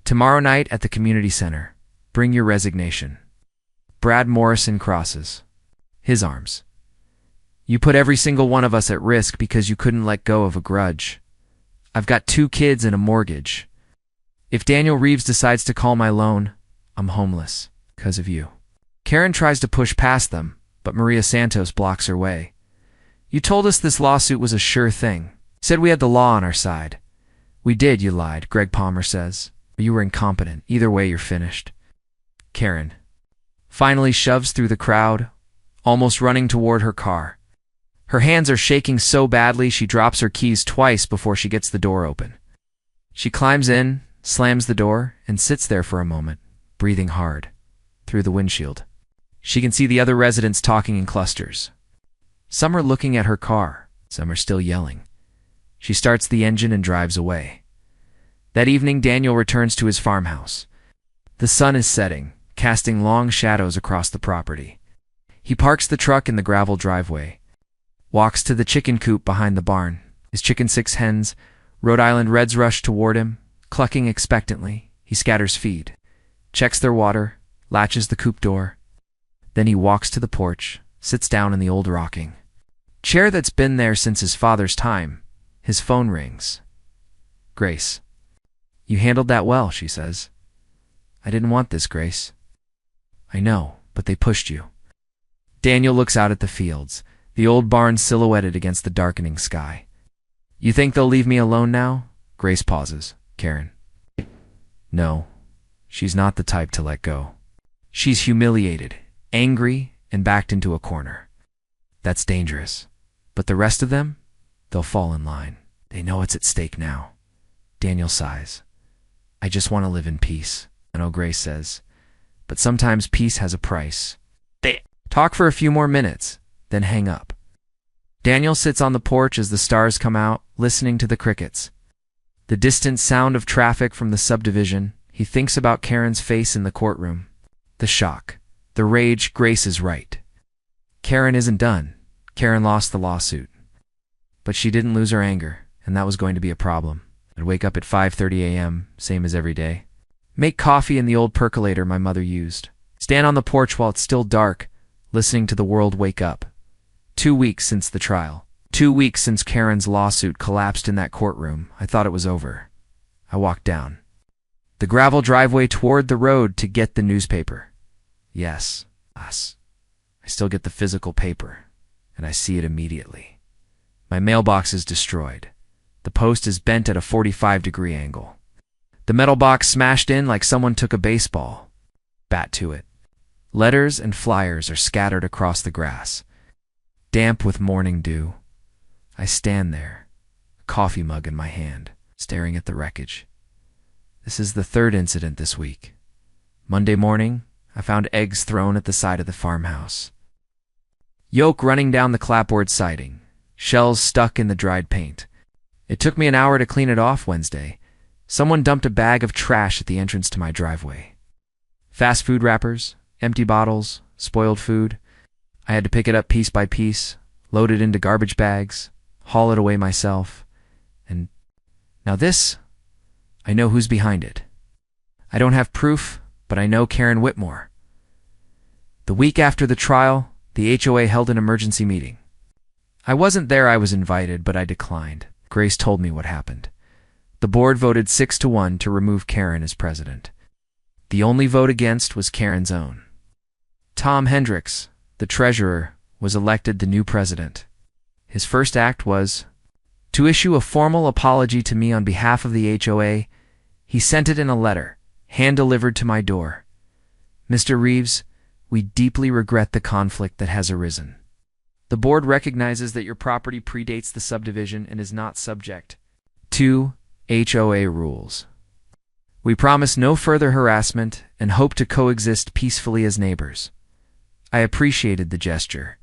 Tomorrow night at the community center. Bring your resignation. Brad Morrison crosses his arms. You put every single one of us at risk because you couldn't let go of a grudge. I've got 2 kids and a mortgage. If Daniel Reeves decides to call my loan, I'm homeless because of you. Karen tries to push past them, but Maria Santos blocks her way. You told us this lawsuit was a sure thing. Said we had the law on our side. We did, you lied, Greg Palmer says. You were incompetent. Either way, you're finished. Karen finally shoves through the crowd, almost running toward her car. Her hands are shaking so badly she drops her keys twice before she gets the door open. She climbs in, slams the door, and sits there for a moment, breathing hard, through the windshield. She can see the other residents talking in clusters. Some are looking at her car, some are still yelling. She starts the engine and drives away. That evening, Daniel returns to his farmhouse. The sun is setting, casting long shadows across the property. He parks the truck in the gravel driveway, walks to the chicken coop behind the barn. His chicken 6 hens, Rhode Island Reds rush toward him, clucking expectantly. He scatters feed, checks their water, latches the coop door. Then he walks to the porch, sits down in the old rocking chair that's been there since his father's time. His phone rings. Grace. You handled that well, she says. I didn't want this, Grace. I know, but they pushed you. Daniel looks out at the fields, the old barn silhouetted against the darkening sky. You think they'll leave me alone now? Grace pauses. Karen. No, she's not the type to let go. She's humiliated, angry, and backed into a corner. That's dangerous. But the rest of them? They'll fall in line. They know it's at stake now. Daniel sighs. I just want to live in peace, I know Grace says. But sometimes peace has a price. They talk for a few more minutes, then hang up. Daniel sits on the porch as the stars come out, listening to the crickets. The distant sound of traffic from the subdivision. He thinks about Karen's face in the courtroom. The shock. The rage. Grace is right. Karen isn't done. Karen lost the lawsuit. But she didn't lose her anger, and that was going to be a problem. I'd wake up at 5:30 a.m., same as every day. Make coffee in the old percolator my mother used. Stand on the porch while it's still dark, listening to the world wake up. 2 weeks since the trial. 2 weeks since Karen's lawsuit collapsed in that courtroom. I thought it was over. I walked down the gravel driveway toward the road to get the newspaper. Yes, us. I still get the physical paper, and I see it immediately. My mailbox is destroyed. The post is bent at a 45-degree angle. The metal box smashed in like someone took a baseball bat to it. Letters and flyers are scattered across the grass, damp with morning dew. I stand there, a coffee mug in my hand, staring at the wreckage. This is the 3rd incident this week. Monday morning, I found eggs thrown at the side of the farmhouse. Yolk running down the clapboard siding. Shells stuck in the dried paint. It took me an hour to clean it off Wednesday. Someone dumped a bag of trash at the entrance to my driveway. Fast food wrappers, empty bottles, spoiled food. I had to pick it up piece by piece, load it into garbage bags, haul it away myself. And now this, I know who's behind it. I don't have proof, but I know Karen Whitmore. The week after the trial, the HOA held an emergency meeting. I wasn't there, I was invited, but I declined. Grace told me what happened. The board voted 6-1 to remove Karen as president. The only vote against was Karen's own. Tom Hendricks, the treasurer, was elected the new president. His first act was to issue a formal apology to me on behalf of the HOA. He sent it in a letter, hand-delivered to my door. Mr. Reeves, we deeply regret the conflict that has arisen. The board recognizes that your property predates the subdivision and is not subject to HOA rules. We promise no further harassment and hope to coexist peacefully as neighbors. I appreciated the gesture.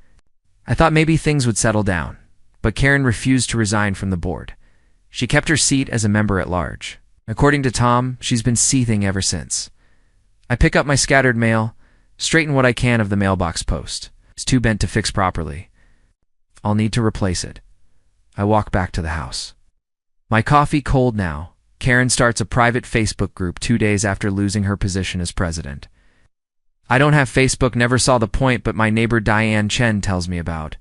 I thought maybe things would settle down, but Karen refused to resign from the board. She kept her seat as a member at large. According to Tom, she's been seething ever since. I pick up my scattered mail, straighten what I can of the mailbox post. It's too bent to fix properly. I'll need to replace it. I walk back to the house. My coffee cold now. Karen starts a private Facebook group 2 days after losing her position as president. I don't have Facebook, never saw the point, but my neighbor Diane Chen tells me about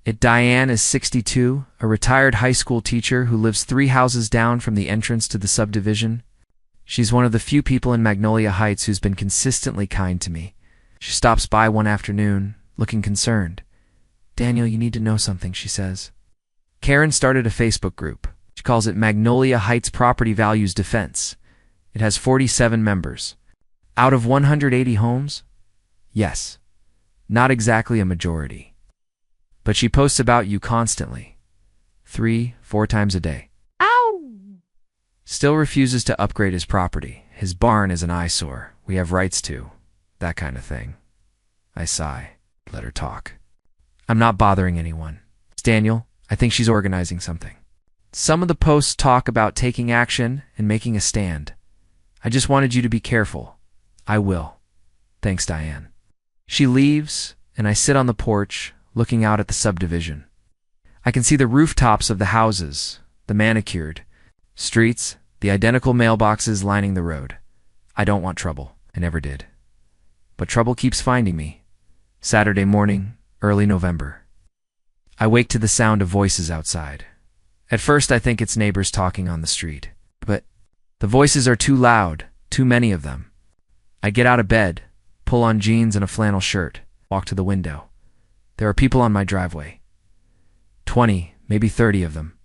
it. Diane is 62, a retired high school teacher who lives 3 houses down from the entrance to the subdivision. She's one of the few people in Magnolia Heights who's been consistently kind to me. She stops by one afternoon, looking concerned. Daniel, you need to know something, she says. Karen started a Facebook group. She calls it Magnolia Heights Property Values Defense. It has 47 members. Out of 180 homes? Yes. Not exactly a majority. But she posts about you constantly. 3-4 times a day. Ow! Still refuses to upgrade his property. His barn is an eyesore. We have rights to. That kind of thing. I sigh. Let her talk. I'm not bothering anyone. It's Daniel. I think she's organizing something. Some of the posts talk about taking action and making a stand. I just wanted you to be careful. I will. Thanks, Diane. She leaves, and I sit on the porch, looking out at the subdivision. I can see the rooftops of the houses, the manicured streets, the identical mailboxes lining the road. I don't want trouble. I never did. But trouble keeps finding me. Saturday morning, early November. I wake to the sound of voices outside. At first I think it's neighbors talking on the street. But the voices are too loud, too many of them. I get out of bed, pull on jeans and a flannel shirt, walk to the window. There are people on my driveway. 20, maybe 30 of them.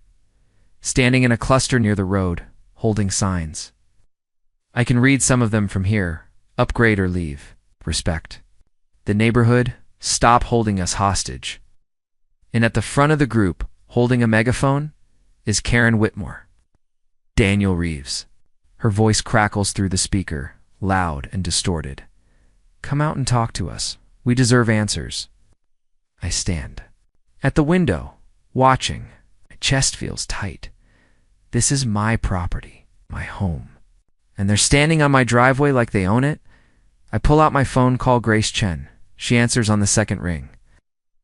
Standing in a cluster near the road, holding signs. I can read some of them from here. Upgrade or leave. Respect. The neighborhood, stop holding us hostage. And at the front of the group, holding a megaphone, is Karen Whitmore. Daniel Reeves. Her voice crackles through the speaker, loud and distorted. Come out and talk to us. We deserve answers. I stand. At the window, watching. My chest feels tight. This is my property, my home. And they're standing on my driveway like they own it. I pull out my phone, call Grace Chen. She answers on the second ring.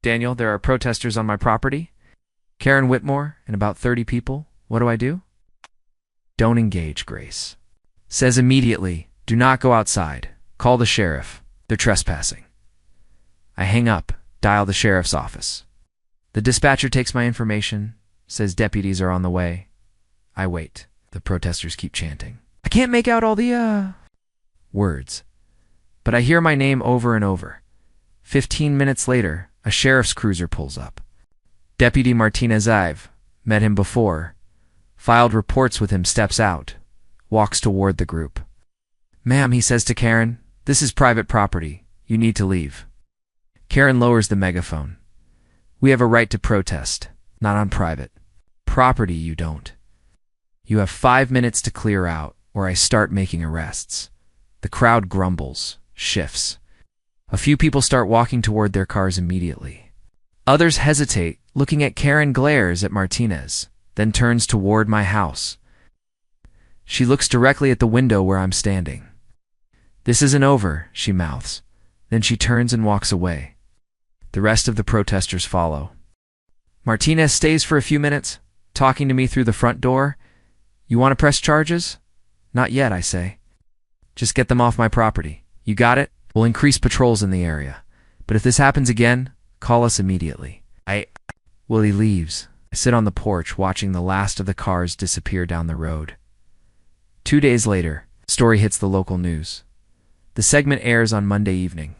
Daniel, there are protesters on my property. Karen Whitmore and about 30 people. What do I do? Don't engage, Grace. Says immediately, do not go outside. Call the sheriff. They're trespassing. I hang up, dial the sheriff's office. The dispatcher takes my information, says deputies are on the way. I wait. The protesters keep chanting. I can't make out all the, words. But I hear my name over and over. 15 minutes later, a sheriff's cruiser pulls up. Deputy Martinez-Ive, met him before, filed reports with him, steps out, walks toward the group. Ma'am, he says to Karen, this is private property. You need to leave. Karen lowers the megaphone. We have a right to protest, not on private property. You don't. You have 5 minutes to clear out, or I start making arrests. The crowd grumbles. shifts. A few people start walking toward their cars immediately. Others hesitate, looking at Karen, glares at Martinez, then turns toward my house. She looks directly at the window where I'm standing. "This isn't over," she mouths. Then she turns and walks away. The rest of the protesters follow. Martinez stays for a few minutes, talking to me through the front door. "You want to press charges?" "Not yet," I say. "Just get them off my property. You got it? We'll increase patrols in the area. But if this happens again, call us immediately." Willie leaves. I sit on the porch watching the last of the cars disappear down the road. 2 days later, the story hits the local news. The segment airs on Monday evening.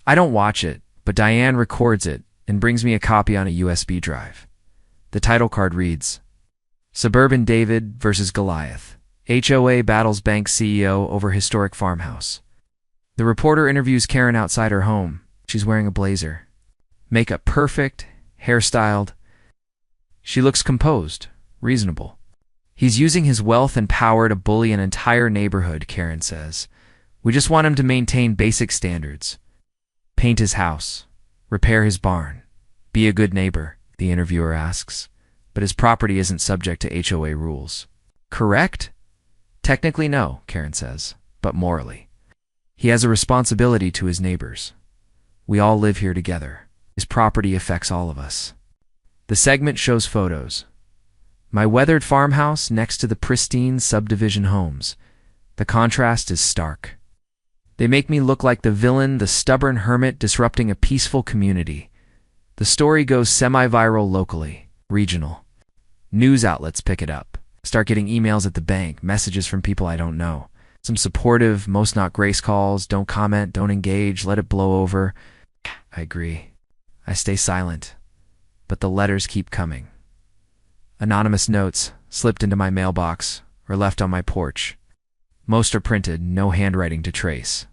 I don't watch it, but Diane records it and brings me a copy on a USB drive. The title card reads, "Suburban David versus Goliath. HOA battles bank CEO over historic farmhouse." The reporter interviews Karen outside her home. She's wearing a blazer. Makeup perfect, hairstyled. She looks composed, reasonable. "He's using his wealth and power to bully an entire neighborhood," Karen says. "We just want him to maintain basic standards. Paint his house. Repair his barn. Be a good neighbor," the interviewer asks. "But his property isn't subject to HOA rules. Correct?" "Technically no," Karen says, "but morally. He has a responsibility to his neighbors. We all live here together. His property affects all of us." The segment shows photos. My weathered farmhouse next to the pristine subdivision homes. The contrast is stark. They make me look like the villain, the stubborn hermit disrupting a peaceful community. The story goes semi-viral locally, regional. News outlets pick it up. Start getting emails at the bank, messages from people I don't know. Some supportive, most not grace calls, "Don't comment, don't engage, let it blow over." I agree. I stay silent. But the letters keep coming. Anonymous notes slipped into my mailbox or left on my porch. Most are printed, no handwriting to trace.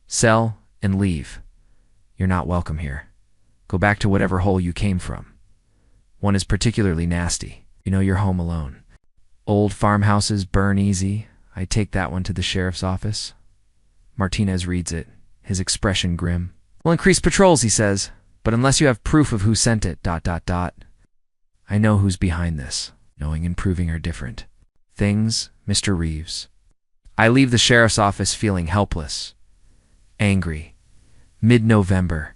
"Sell and leave. You're not welcome here. Go back to whatever hole you came from." One is particularly nasty. "You know you're home alone. Old farmhouses burn easy. I take that one to the sheriff's office." Martinez reads it, his expression grim. "We'll increase patrols," he says, "but unless you have proof of who sent it, ... I know who's behind this. Knowing and proving are different things, Mr. Reeves." I leave the sheriff's office feeling helpless, angry. Mid-November.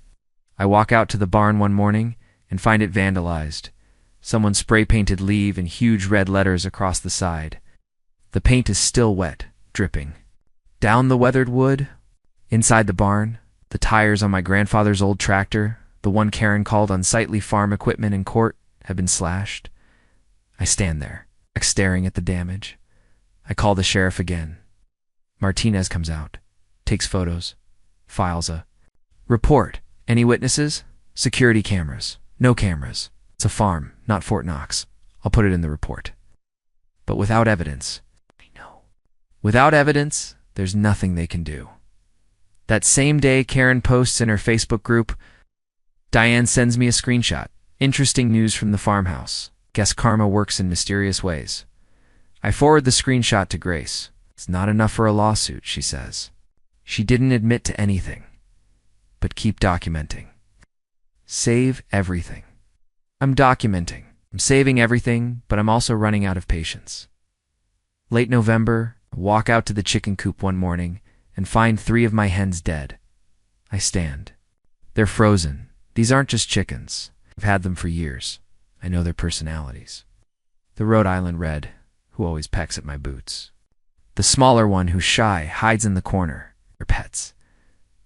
I walk out to the barn one morning and find it vandalized. Someone spray-painted "Leave" in huge red letters across the side. The paint is still wet, dripping. Down the weathered wood, inside the barn, the tires on my grandfather's old tractor, the one Karen called unsightly farm equipment in court, have been slashed. I stand there, staring at the damage. I call the sheriff again. Martinez comes out, takes photos, files a report. "Any witnesses?" "Security cameras." "No cameras. It's a farm, not Fort Knox. I'll put it in the report." But without evidence, I know. Without evidence, there's nothing they can do. That same day, Karen posts in her Facebook group, Diane sends me a screenshot. "Interesting news from the farmhouse. Guess karma works in mysterious ways." I forward the screenshot to Grace. "It's not enough for a lawsuit," she says. She didn't admit to anything. But keep documenting. Save everything. I'm documenting. I'm saving everything, but I'm also running out of patience. Late November, I walk out to the chicken coop one morning and find 3 of my hens dead. I stand. They're frozen. These aren't just chickens. I've had them for years. I know their personalities. The Rhode Island Red, who always pecks at my boots. The smaller one, who's shy, hides in the corner. They're pets.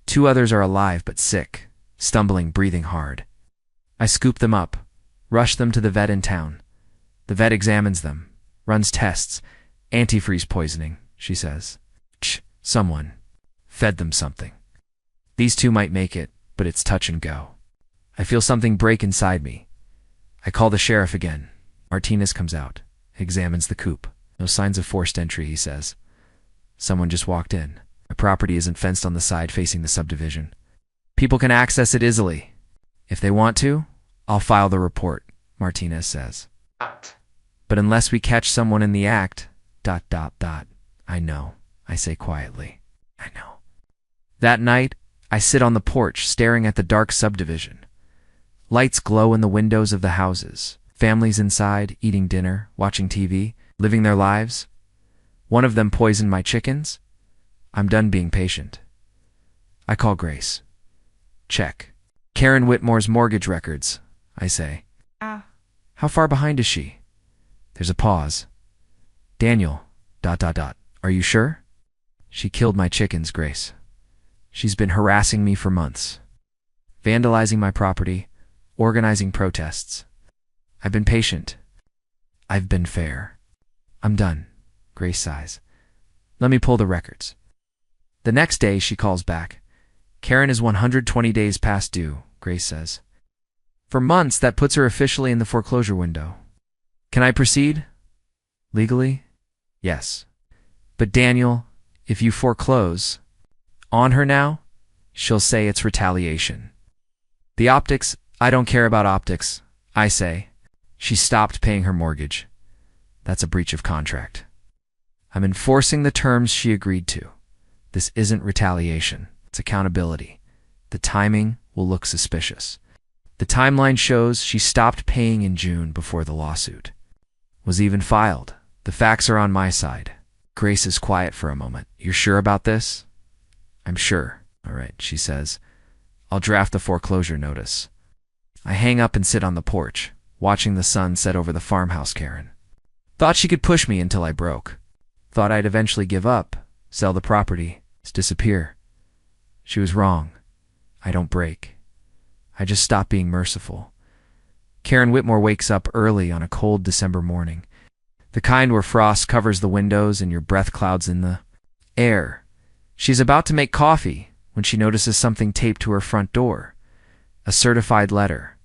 2 others are alive but sick, stumbling, breathing hard. I scoop them up, rush them to the vet in town. The vet examines them, runs tests. "Antifreeze poisoning," she says. Someone fed them something. These 2 might make it, but it's touch and go. I feel something break inside me. I call the sheriff again. Martinez comes out, examines the coop. "No signs of forced entry," he says. "Someone just walked in. My property isn't fenced on the side facing the subdivision. People can access it easily. If they want to, I'll file the report," Martinez says. "But unless we catch someone in the act, ... I know," I say quietly. "I know." That night, I sit on the porch staring at the dark subdivision. Lights glow in the windows of the houses. Families inside, eating dinner, watching TV, living their lives. One of them poisoned my chickens. I'm done being patient. I call Grace. Check. Karen Whitmore's mortgage records, I say. How far behind is she? There's a pause. Daniel, ... Are you sure? She killed my chickens, Grace. She's been harassing me for months. Vandalizing my property, organizing protests. I've been patient. I've been fair. I'm done, Grace sighs. Let me pull the records. The next day, she calls back. Karen is 120 days past due, Grace says. For months, that puts her officially in the foreclosure window. Can I proceed? Legally? Yes. But Daniel, if you foreclose on her now, she'll say it's retaliation. The optics, I don't care about optics, I say. She stopped paying her mortgage. That's a breach of contract. I'm enforcing the terms she agreed to. This isn't retaliation. It's accountability. The timing will look suspicious. The timeline shows she stopped paying in June before the lawsuit was even filed. The facts are on my side. Grace is quiet for a moment. You're sure about this? I'm sure. All right, she says. I'll draft the foreclosure notice. I hang up and sit on the porch, watching the sun set over the farmhouse. Karen thought she could push me until I broke. Thought I'd eventually give up, sell the property, disappear. She was wrong. I don't break. I just stop being merciful. Karen Whitmore wakes up early on a cold December morning. The kind where frost covers the windows and your breath clouds in the air. She's about to make coffee when she notices something taped to her front door. A certified letter.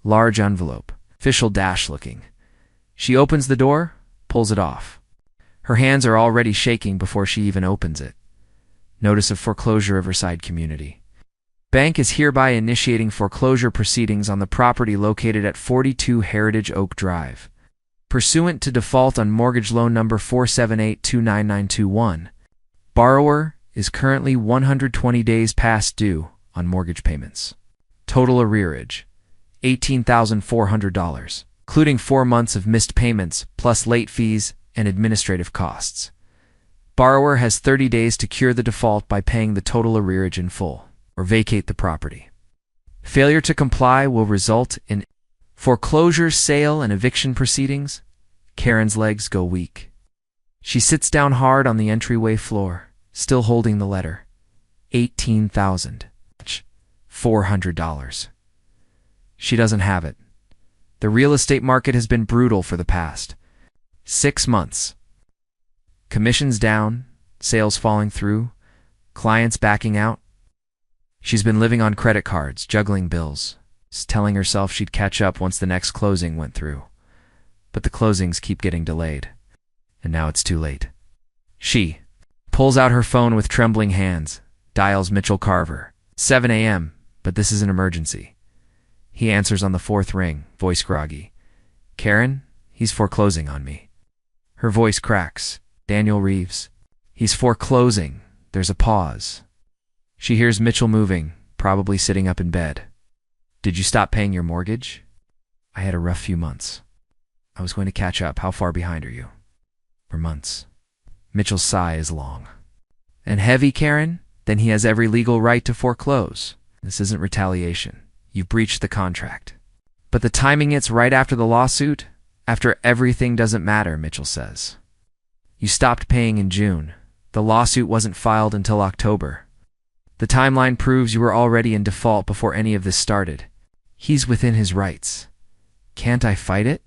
Large envelope. Official dash looking. She opens the door, pulls it off. Her hands are already shaking before she even opens it. Notice of foreclosure of Riverside Community. Bank is hereby initiating foreclosure proceedings on the property located at 42 Heritage Oak Drive. Pursuant to default on mortgage loan number 478-29921, borrower is currently 120 days past due on mortgage payments. Total arrearage, $18,400, including 4 months of missed payments plus late fees and administrative costs. Borrower has 30 days to cure the default by paying the total arrearage in full or vacate the property. Failure to comply will result in foreclosure, sale, and eviction proceedings. Karen's legs go weak. She sits down hard on the entryway floor, still holding the letter. $18,400. She doesn't have it. The real estate market has been brutal for the past 6 months. Commissions down, sales falling through, clients backing out. She's been living on credit cards, juggling bills, telling herself she'd catch up once the next closing went through. But the closings keep getting delayed, and now it's too late. She pulls out her phone with trembling hands, dials Mitchell Carver. 7 a.m., but this is an emergency. He answers on the 4th ring, voice groggy. Karen, he's foreclosing on me. Her voice cracks. Daniel Reeves. He's foreclosing. There's a pause. She hears Mitchell moving, probably sitting up in bed. Did you stop paying your mortgage? I had a rough few months. I was going to catch up. How far behind are you? For months. Mitchell's sigh is long. And heavy, Karen? Then he has every legal right to foreclose. This isn't retaliation. You've breached the contract. But the timing, it's right after the lawsuit. After everything doesn't matter, Mitchell says. You stopped paying in June. The lawsuit wasn't filed until October. The timeline proves you were already in default before any of this started. He's within his rights. Can't I fight it?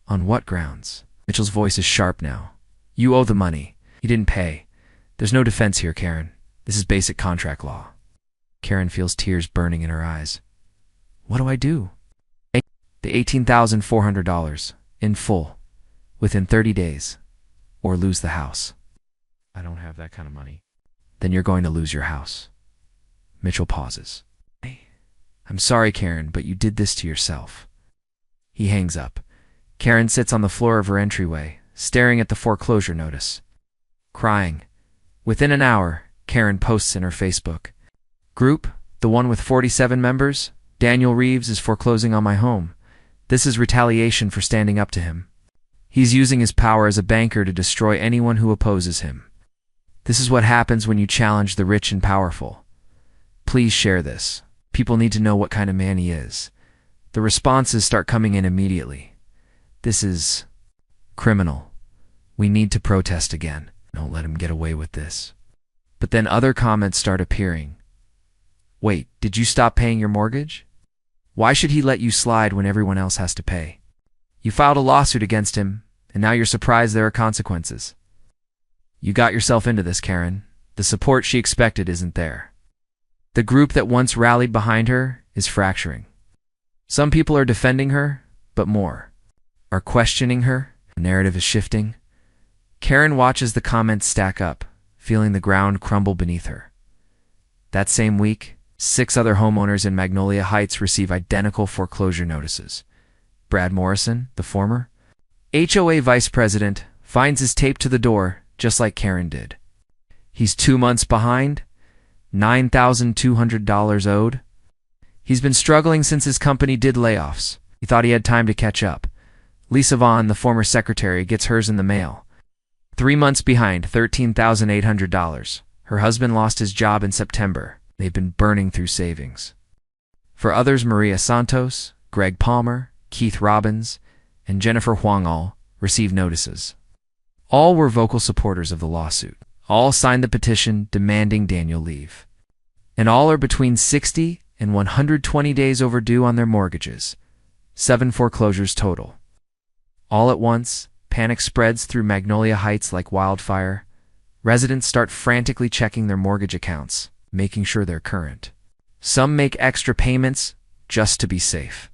On what grounds? Mitchell's voice is sharp now. You owe the money. You didn't pay. There's no defense here, Karen. This is basic contract law. Karen feels tears burning in her eyes. What do I do? The $18,400 in full within 30 days or lose the house. I don't have that kind of money. Then you're going to lose your house. Mitchell pauses. I'm sorry, Karen, but you did this to yourself. He hangs up. Karen sits on the floor of her entryway, staring at the foreclosure notice. Crying. Within an hour, Karen posts in her Facebook group, the one with 47 members. Daniel Reeves is foreclosing on my home. This is retaliation for standing up to him. He's using his power as a banker to destroy anyone who opposes him. This is what happens when you challenge the rich and powerful. Please share this. People need to know what kind of man he is. The responses start coming in immediately. This is criminal. We need to protest again. Don't let him get away with this. But then other comments start appearing. Wait, did you stop paying your mortgage? Why should he let you slide when everyone else has to pay? You filed a lawsuit against him, and now you're surprised there are consequences. You got yourself into this, Karen. The support she expected isn't there. The group that once rallied behind her is fracturing. Some people are defending her, but more are questioning her. The narrative is shifting. Karen watches the comments stack up, feeling the ground crumble beneath her. That same week, 6 other homeowners in Magnolia Heights receive identical foreclosure notices. Brad Morrison, the former HOA vice president, finds his tape to the door just like Karen did. He's 2 months behind, $9,200 owed. He's been struggling since his company did layoffs. He thought he had time to catch up. Lisa Vaughn, the former secretary, gets hers in the mail. 3 months behind, $13,800. Her husband lost his job in September. They've been burning through savings. For others, Maria Santos, Greg Palmer, Keith Robbins, and Jennifer Huang all received notices. All were vocal supporters of the lawsuit. All signed the petition demanding Daniel leave. And all are between 60 and 120 days overdue on their mortgages. 7 foreclosures total. All at once, panic spreads through Magnolia Heights like wildfire. Residents start frantically checking their mortgage accounts, making sure they're current. Some make extra payments just to be safe.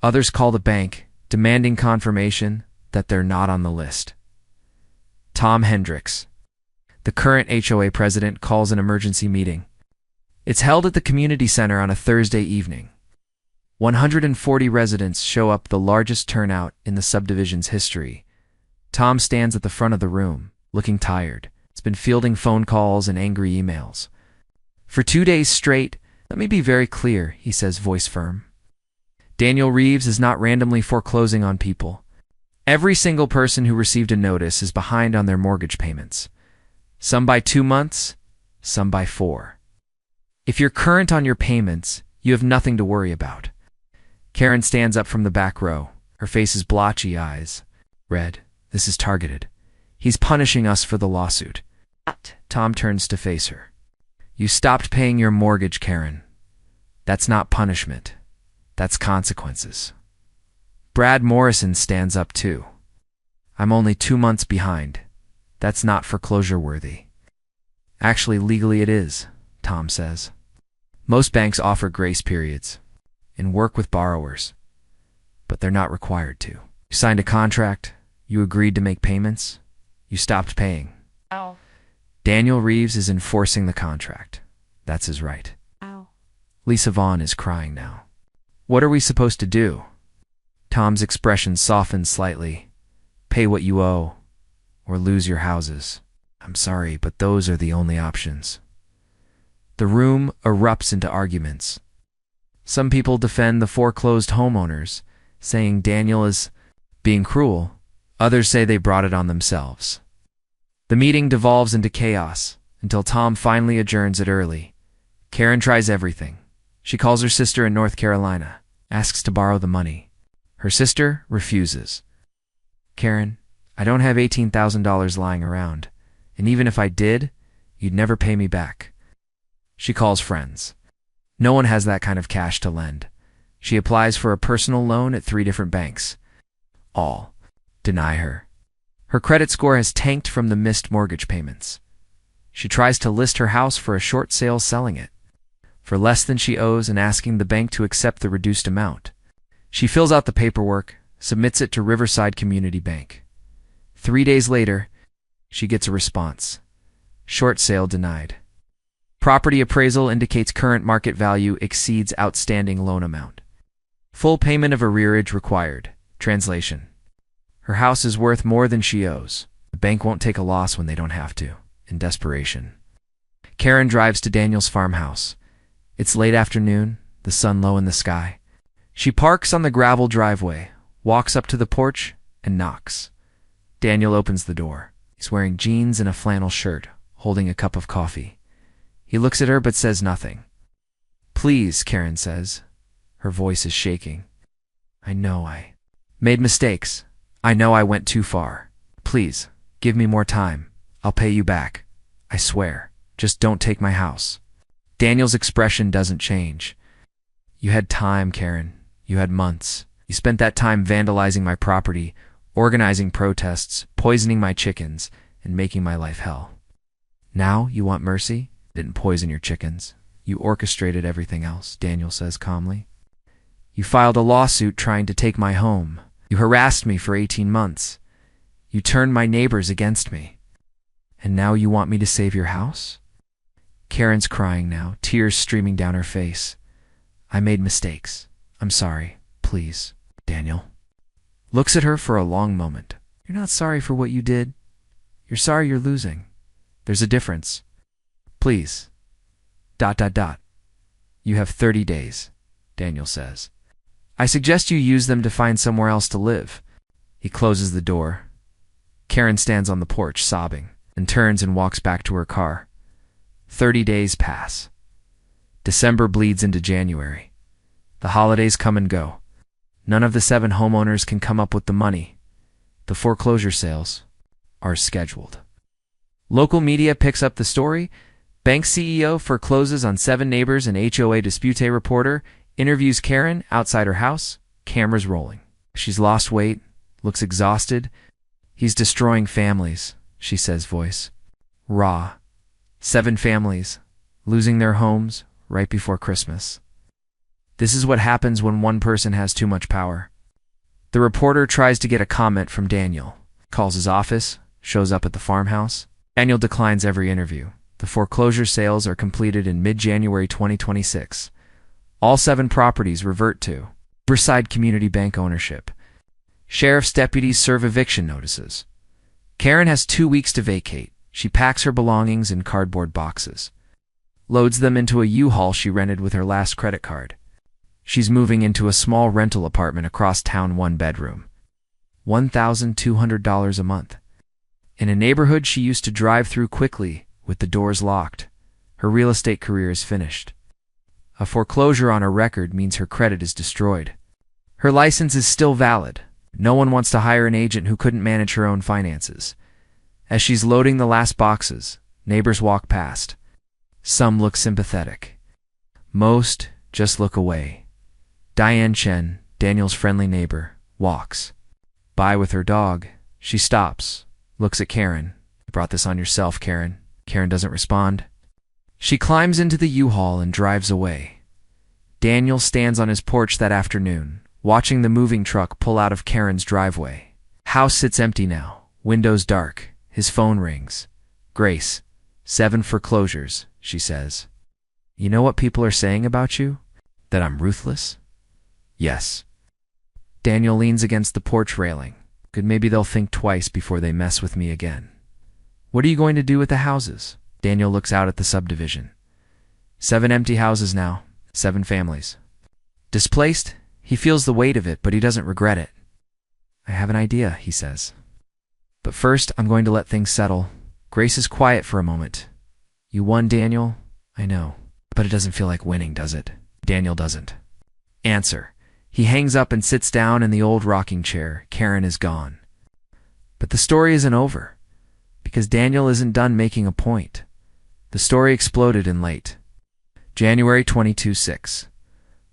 Others call the bank, demanding confirmation that they're not on the list. Tom Hendricks, the current HOA president, calls an emergency meeting. It's held at the community center on a Thursday evening. 140 residents show up, the largest turnout in the subdivision's history. Tom stands at the front of the room, looking tired. He's been fielding phone calls and angry emails. For 2 days straight, let me be very clear, he says, voice firm. Daniel Reeves is not randomly foreclosing on people. Every single person who received a notice is behind on their mortgage payments. Some by 2 months, some by 4. If you're current on your payments, you have nothing to worry about. Karen stands up from the back row. Her face is blotchy, eyes red. This is targeted. He's punishing us for the lawsuit. Tom turns to face her. You stopped paying your mortgage, Karen. That's not punishment. That's consequences. Brad Morrison stands up too. I'm only 2 months behind. That's not foreclosure worthy. Actually, legally it is, Tom says. Most banks offer grace periods and work with borrowers, but they're not required to. You signed a contract, you agreed to make payments, you stopped paying. Ow. Daniel Reeves is enforcing the contract. That's his right. Ow. Lisa Vaughn is crying now. What are we supposed to do? Tom's expression softens slightly. Pay what you owe, or lose your houses. I'm sorry, but those are the only options. The room erupts into arguments. Some people defend the foreclosed homeowners, saying Daniel is being cruel. Others say they brought it on themselves. The meeting devolves into chaos until Tom finally adjourns it early. Karen tries everything. She calls her sister in North Carolina, asks to borrow the money. Her sister refuses. Karen, I don't have $18,000 lying around, and even if I did, you'd never pay me back. She calls friends. No one has that kind of cash to lend. She applies for a personal loan at 3 different banks. All deny her. Her credit score has tanked from the missed mortgage payments. She tries to list her house for a short sale, selling it for less than she owes and asking the bank to accept the reduced amount. She fills out the paperwork, submits it to Riverside Community Bank. 3 days later, she gets a response. Short sale denied. Property appraisal indicates current market value exceeds outstanding loan amount. Full payment of arrearage required. Translation: her house is worth more than she owes. The bank won't take a loss when they don't have to. In desperation, Karen drives to Daniel's farmhouse. It's late afternoon, the sun low in the sky. She parks on the gravel driveway, walks up to the porch, and knocks. Daniel opens the door. He's wearing jeans and a flannel shirt, holding a cup of coffee. He looks at her but says nothing. "Please," Karen says. Her voice is shaking. "I know I made mistakes. I know I went too far. Please, give me more time. I'll pay you back. I swear. Just don't take my house." Daniel's expression doesn't change. "You had time, Karen. You had months. You spent that time vandalizing my property, organizing protests, poisoning my chickens, and making my life hell. Now you want mercy? Didn't poison your chickens. You orchestrated everything else," Daniel says calmly. "You filed a lawsuit trying to take my home. You harassed me for 18 months. You turned my neighbors against me. And now you want me to save your house?" Karen's crying now, tears streaming down her face. "I made mistakes. I'm sorry. Please." Daniel looks at her for a long moment. "You're not sorry for what you did. You're sorry you're losing. There's a difference. Please. ... You have 30 days, Daniel says. "I suggest you use them to find somewhere else to live." He closes the door. Karen stands on the porch, sobbing, and turns and walks back to her car. 30 days pass. December bleeds into January. The holidays come and go. None of the 7 homeowners can come up with the money. The foreclosure sales are scheduled. Local media picks up the story. Bank CEO forecloses on 7 neighbors, and HOA dispute reporter interviews Karen outside her house, cameras rolling. She's lost weight, looks exhausted. "He's destroying families," she says, voice raw. 7 families, losing their homes right before Christmas. This is what happens when one person has too much power. The reporter tries to get a comment from Daniel, calls his office, shows up at the farmhouse. Daniel declines every interview. The foreclosure sales are completed in mid-January 2026. All 7 properties revert to Riverside Community Bank ownership. Sheriff's deputies serve eviction notices. Karen has 2 weeks to vacate. She packs her belongings in cardboard boxes, loads them into a U-Haul she rented with her last credit card. She's moving into a small rental apartment across town, 1 bedroom. $1,200 a month. In a neighborhood she used to drive through quickly with the doors locked. Her real estate career is finished. A foreclosure on her record means her credit is destroyed. Her license is still valid. No one wants to hire an agent who couldn't manage her own finances. As she's loading the last boxes, neighbors walk past. Some look sympathetic. Most just look away. Diane Chen, Daniel's friendly neighbor, walks by with her dog. She stops, looks at Karen. "You brought this on yourself, Karen." Karen doesn't respond. She climbs into the U-Haul and drives away. Daniel stands on his porch that afternoon, watching the moving truck pull out of Karen's driveway. House sits empty now, windows dark. His phone rings. "Grace, 7 foreclosures," she says. "You know what people are saying about you? That I'm ruthless?" "Yes." Daniel leans against the porch railing. "Good, maybe they'll think twice before they mess with me again." "What are you going to do with the houses?" Daniel looks out at the subdivision. 7 empty houses now, 7 families. Displaced, he feels the weight of it, but he doesn't regret it. "I have an idea," he says. "But first, I'm going to let things settle." Grace is quiet for a moment. "You won, Daniel." "I know, but it doesn't feel like winning, does it?" Daniel doesn't answer. He hangs up and sits down in the old rocking chair. Karen is gone. But the story isn't over, because Daniel isn't done making a point. The story exploded in late January 22/6.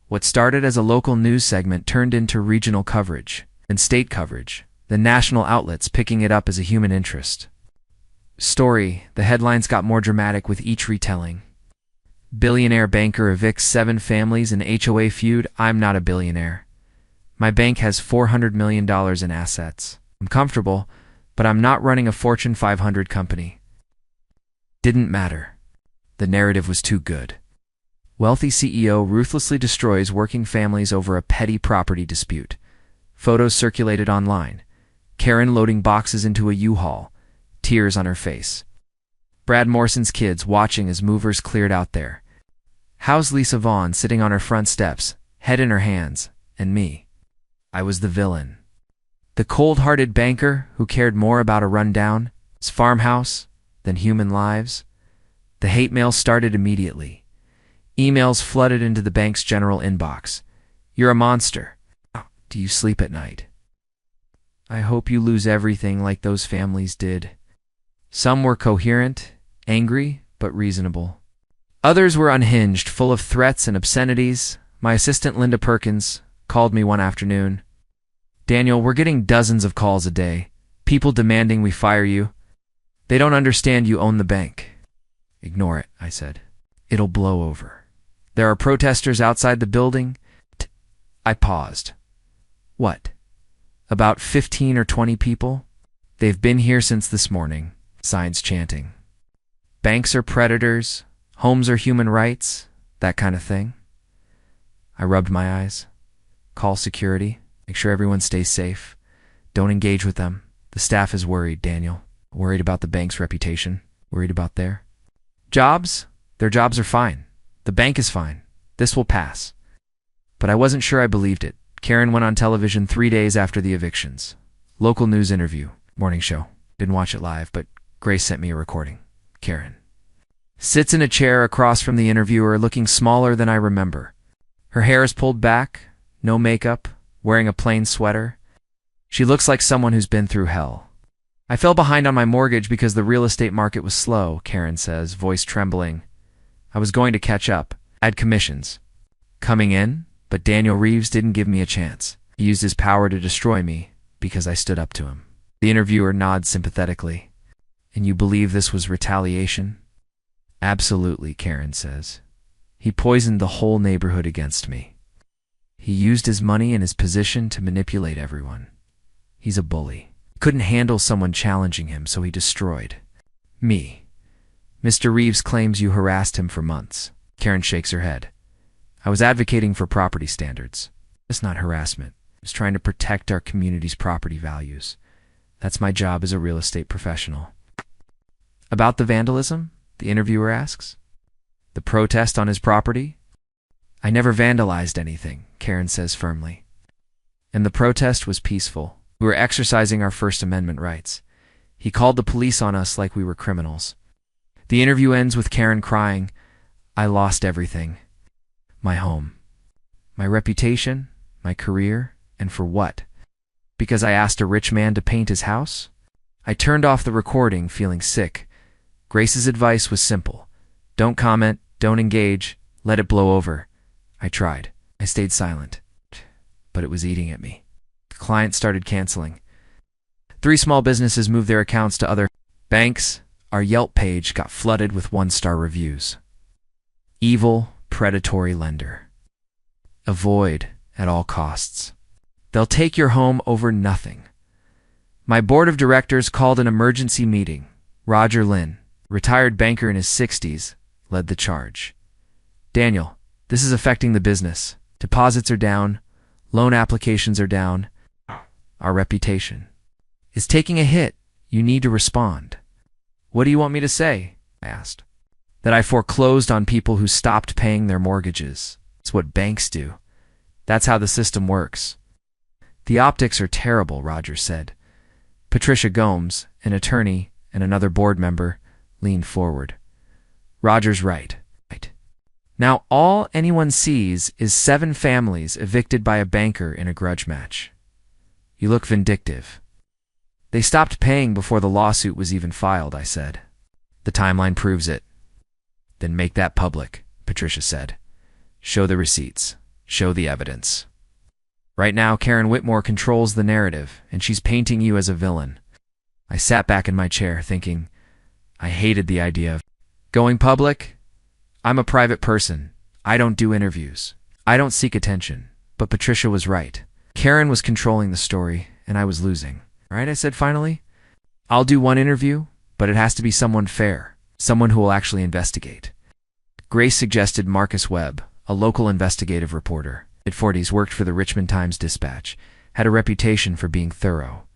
What started as a local news segment turned into regional coverage and state coverage, the national outlets picking it up as a human interest story. The headlines got more dramatic with each retelling. Billionaire banker evicts 7 families in HOA feud. "I'm not a billionaire. My bank has $400 million in assets. I'm comfortable, but I'm not running a Fortune 500 company." Didn't matter. The narrative was too good. Wealthy CEO ruthlessly destroys working families over a petty property dispute. Photos circulated online. Karen loading boxes into a U-Haul, tears on her face. Brad Morrison's kids watching as movers cleared out there. How's Lisa Vaughn sitting on her front steps, head in her hands, and me? I was the villain. The cold-hearted banker who cared more about a rundown, his farmhouse, than human lives. The hate mail started immediately. Emails flooded into the bank's general inbox. You're a monster. Do you sleep at night? I hope you lose everything like those families did. Some were coherent, angry, but reasonable. Others were unhinged, full of threats and obscenities. My assistant, Linda Perkins, called me one afternoon. Daniel, we're getting dozens of calls a day. People demanding we fire you. They don't understand you own the bank. Ignore it, I said. It'll blow over. There are protesters outside the building. I paused. What? About 15 or 20 people? They've been here since this morning, signs chanting. Banks are predators, homes are human rights, that kind of thing. I rubbed my eyes. Call security, make sure everyone stays safe. Don't engage with them. The staff is worried, Daniel. Worried about the bank's reputation. Worried about their jobs. Their jobs are fine. The bank is fine. This will pass. But I wasn't sure I believed it. Karen went on television 3 days after the evictions. Local news interview. Morning show. Didn't watch it live, but Grace sent me a recording. Karen sits in a chair across from the interviewer, looking smaller than I remember. Her hair is pulled back, no makeup, wearing a plain sweater. She looks like someone who's been through hell. I fell behind on my mortgage because the real estate market was slow, Karen says, voice trembling. I was going to catch up. I had commissions coming in, but Daniel Reeves didn't give me a chance. He used his power to destroy me because I stood up to him. The interviewer nods sympathetically. And you believe this was retaliation? Absolutely, Karen says. He poisoned the whole neighborhood against me. He used his money and his position to manipulate everyone. He's a bully. Couldn't handle someone challenging him, so he destroyed me. Mr. Reeves claims you harassed him for months. Karen shakes her head. I was advocating for property standards. It's not harassment. I was trying to protect our community's property values. That's my job as a real estate professional. About the vandalism? The interviewer asks. The protest on his property? I never vandalized anything, Karen says firmly. And the protest was peaceful. We were exercising our First Amendment rights. He called the police on us like we were criminals. The interview ends with Karen crying, I lost everything. My home. My reputation, my career, and for what? Because I asked a rich man to paint his house? I turned off the recording, feeling sick. Grace's advice was simple. Don't comment, don't engage, let it blow over. I tried. I stayed silent. But it was eating at me. Clients started canceling. 3 small businesses moved their accounts to other banks. Our Yelp page got flooded with 1-star reviews. Evil, predatory lender. Avoid at all costs. They'll take your home over nothing. My board of directors called an emergency meeting. Roger Lynn, retired banker in his 60s, led the charge. Daniel, this is affecting the business. Deposits are down. Loan applications are down. Our reputation is taking a hit. You need to respond. What do you want me to say? I asked. That I foreclosed on people who stopped paying their mortgages. It's what banks do. That's how the system works. The optics are terrible, Roger said. Patricia Gomes, an attorney and another board member, leaned forward. Roger's right. Now all anyone sees is 7 families evicted by a banker in a grudge match. You look vindictive. They stopped paying before the lawsuit was even filed, I said. The timeline proves it. Then make that public, Patricia said. Show the receipts. Show the evidence. Right now, Karen Whitmore controls the narrative, and she's painting you as a villain. I sat back in my chair, thinking, I hated the idea of going public. I'm a private person. I don't do interviews. I don't seek attention. But Patricia was right. Karen was controlling the story, and I was losing. Right, I said finally. I'll do one interview, but it has to be someone fair, someone who will actually investigate. Grace suggested Marcus Webb, a local investigative reporter. At 40s, worked for the Richmond Times-Dispatch, had a reputation for being thorough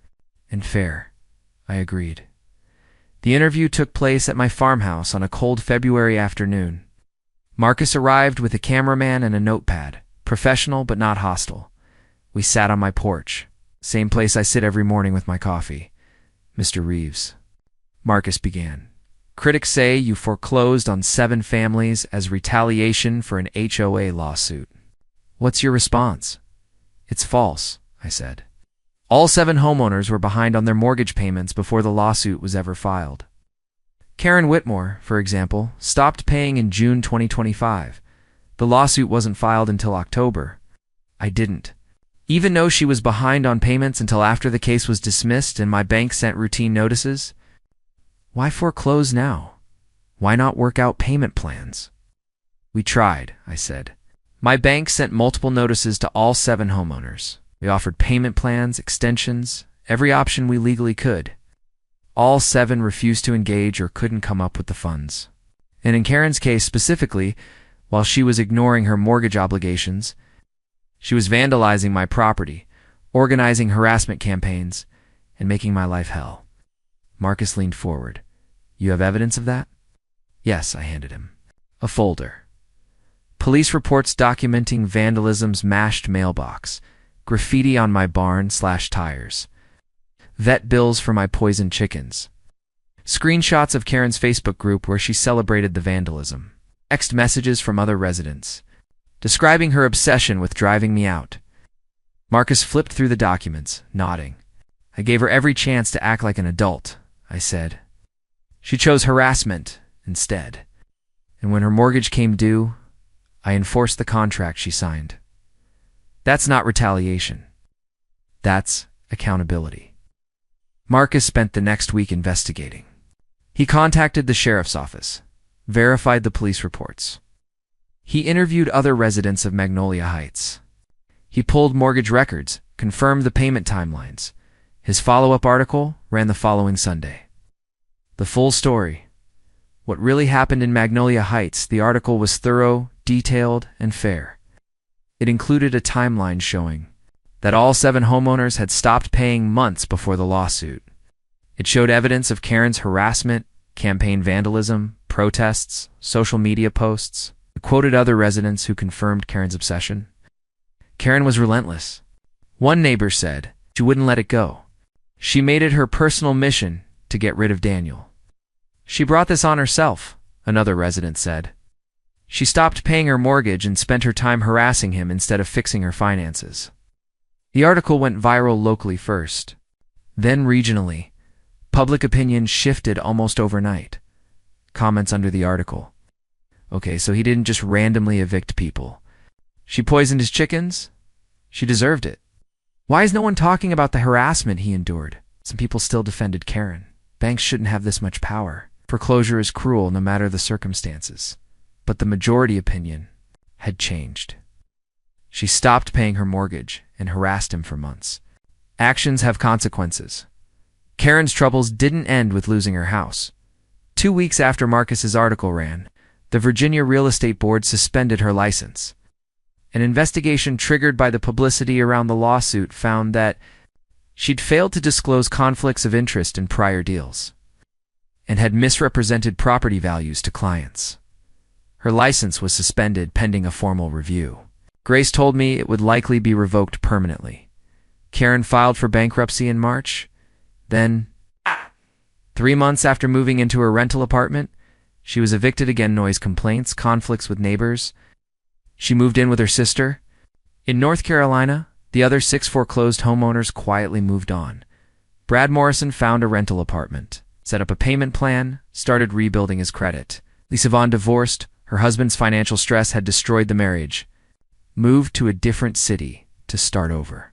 and fair. I agreed. The interview took place at my farmhouse on a cold February afternoon. Marcus arrived with a cameraman and a notepad, professional but not hostile. We sat on my porch, same place I sit every morning with my coffee. Mr. Reeves, Marcus began. Critics say you foreclosed on 7 families as retaliation for an HOA lawsuit. What's your response? It's false, I said. All 7 homeowners were behind on their mortgage payments before the lawsuit was ever filed. Karen Whitmore, for example, stopped paying in June 2025. The lawsuit wasn't filed until October. I didn't. Even though she was behind on payments until after the case was dismissed and my bank sent routine notices. Why foreclose now? Why not work out payment plans? We tried, I said. My bank sent multiple notices to all 7 homeowners. We offered payment plans, extensions, every option we legally could. All 7 refused to engage or couldn't come up with the funds. And in Karen's case specifically, while she was ignoring her mortgage obligations, she was vandalizing my property, organizing harassment campaigns, and making my life hell. Marcus leaned forward. You have evidence of that? Yes, I handed him. A folder. Police reports documenting vandalism's mashed mailbox, graffiti on my barn/tires, vet bills for my poisoned chickens, screenshots of Karen's Facebook group where she celebrated the vandalism, text messages from other residents, describing her obsession with driving me out. Marcus flipped through the documents, nodding. I gave her every chance to act like an adult, I said. She chose harassment instead. And when her mortgage came due, I enforced the contract she signed. That's not retaliation. That's accountability. Marcus spent the next week investigating. He contacted the sheriff's office, verified the police reports. He interviewed other residents of Magnolia Heights. He pulled mortgage records, confirmed the payment timelines. His follow-up article ran the following Sunday. The full story. What really happened in Magnolia Heights, the article was thorough, detailed, and fair. It included a timeline showing that all 7 homeowners had stopped paying months before the lawsuit. It showed evidence of Karen's harassment, campaign vandalism, protests, social media posts. It quoted other residents who confirmed Karen's obsession. Karen was relentless. One neighbor said she wouldn't let it go. She made it her personal mission to get rid of Daniel. She brought this on herself, another resident said. She stopped paying her mortgage and spent her time harassing him instead of fixing her finances. The article went viral locally first, then regionally. Public opinion shifted almost overnight. Comments under the article. Okay, so he didn't just randomly evict people. She poisoned his chickens? She deserved it. Why is no one talking about the harassment he endured? Some people still defended Karen. Banks shouldn't have this much power. Foreclosure is cruel no matter the circumstances. But the majority opinion had changed. She stopped paying her mortgage and harassed him for months. Actions have consequences. Karen's troubles didn't end with losing her house. 2 weeks after Marcus's article ran, the Virginia Real Estate Board suspended her license. An investigation triggered by the publicity around the lawsuit found that she'd failed to disclose conflicts of interest in prior deals and had misrepresented property values to clients. Her license was suspended pending a formal review. Grace told me it would likely be revoked permanently. Karen filed for bankruptcy in March. Then, 3 months after moving into her rental apartment, she was evicted again. Noise complaints, conflicts with neighbors. She moved in with her sister. In North Carolina, the other 6 foreclosed homeowners quietly moved on. Brad Morrison found a rental apartment, set up a payment plan, started rebuilding his credit. Lisa Vaughn divorced. Her husband's financial stress had destroyed the marriage. Moved to a different city to start over.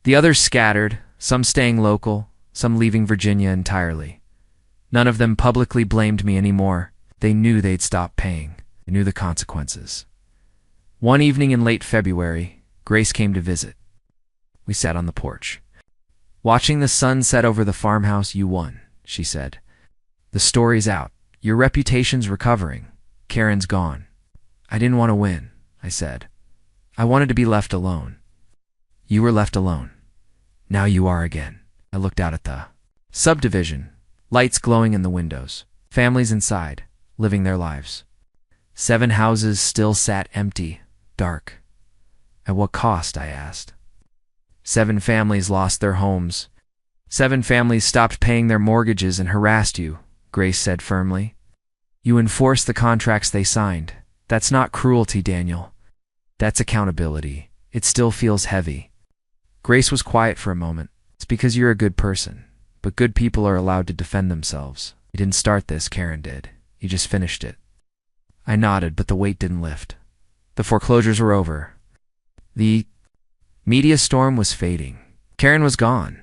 The others scattered, some staying local, some leaving Virginia entirely. None of them publicly blamed me anymore. They knew they'd stop paying. They knew the consequences. One evening in late February, Grace came to visit. We sat on the porch. Watching the sun set over the farmhouse, you won, she said. The story's out. Your reputation's recovering. Karen's gone. I didn't want to win, I said. I wanted to be left alone. You were left alone. Now you are again. I looked out at the subdivision, Lights glowing in the windows. Families inside, living their lives. 7 houses still sat empty, dark. At what cost, I asked. 7 families lost their homes. 7 families stopped paying their mortgages and harassed you, Grace said firmly. You enforced the contracts they signed. That's not cruelty, Daniel. That's accountability. It still feels heavy. Grace was quiet for a moment. It's because you're a good person, but good people are allowed to defend themselves. You didn't start this, Karen did. You just finished it. I nodded, but the weight didn't lift. The foreclosures were over. The media storm was fading. Karen was gone,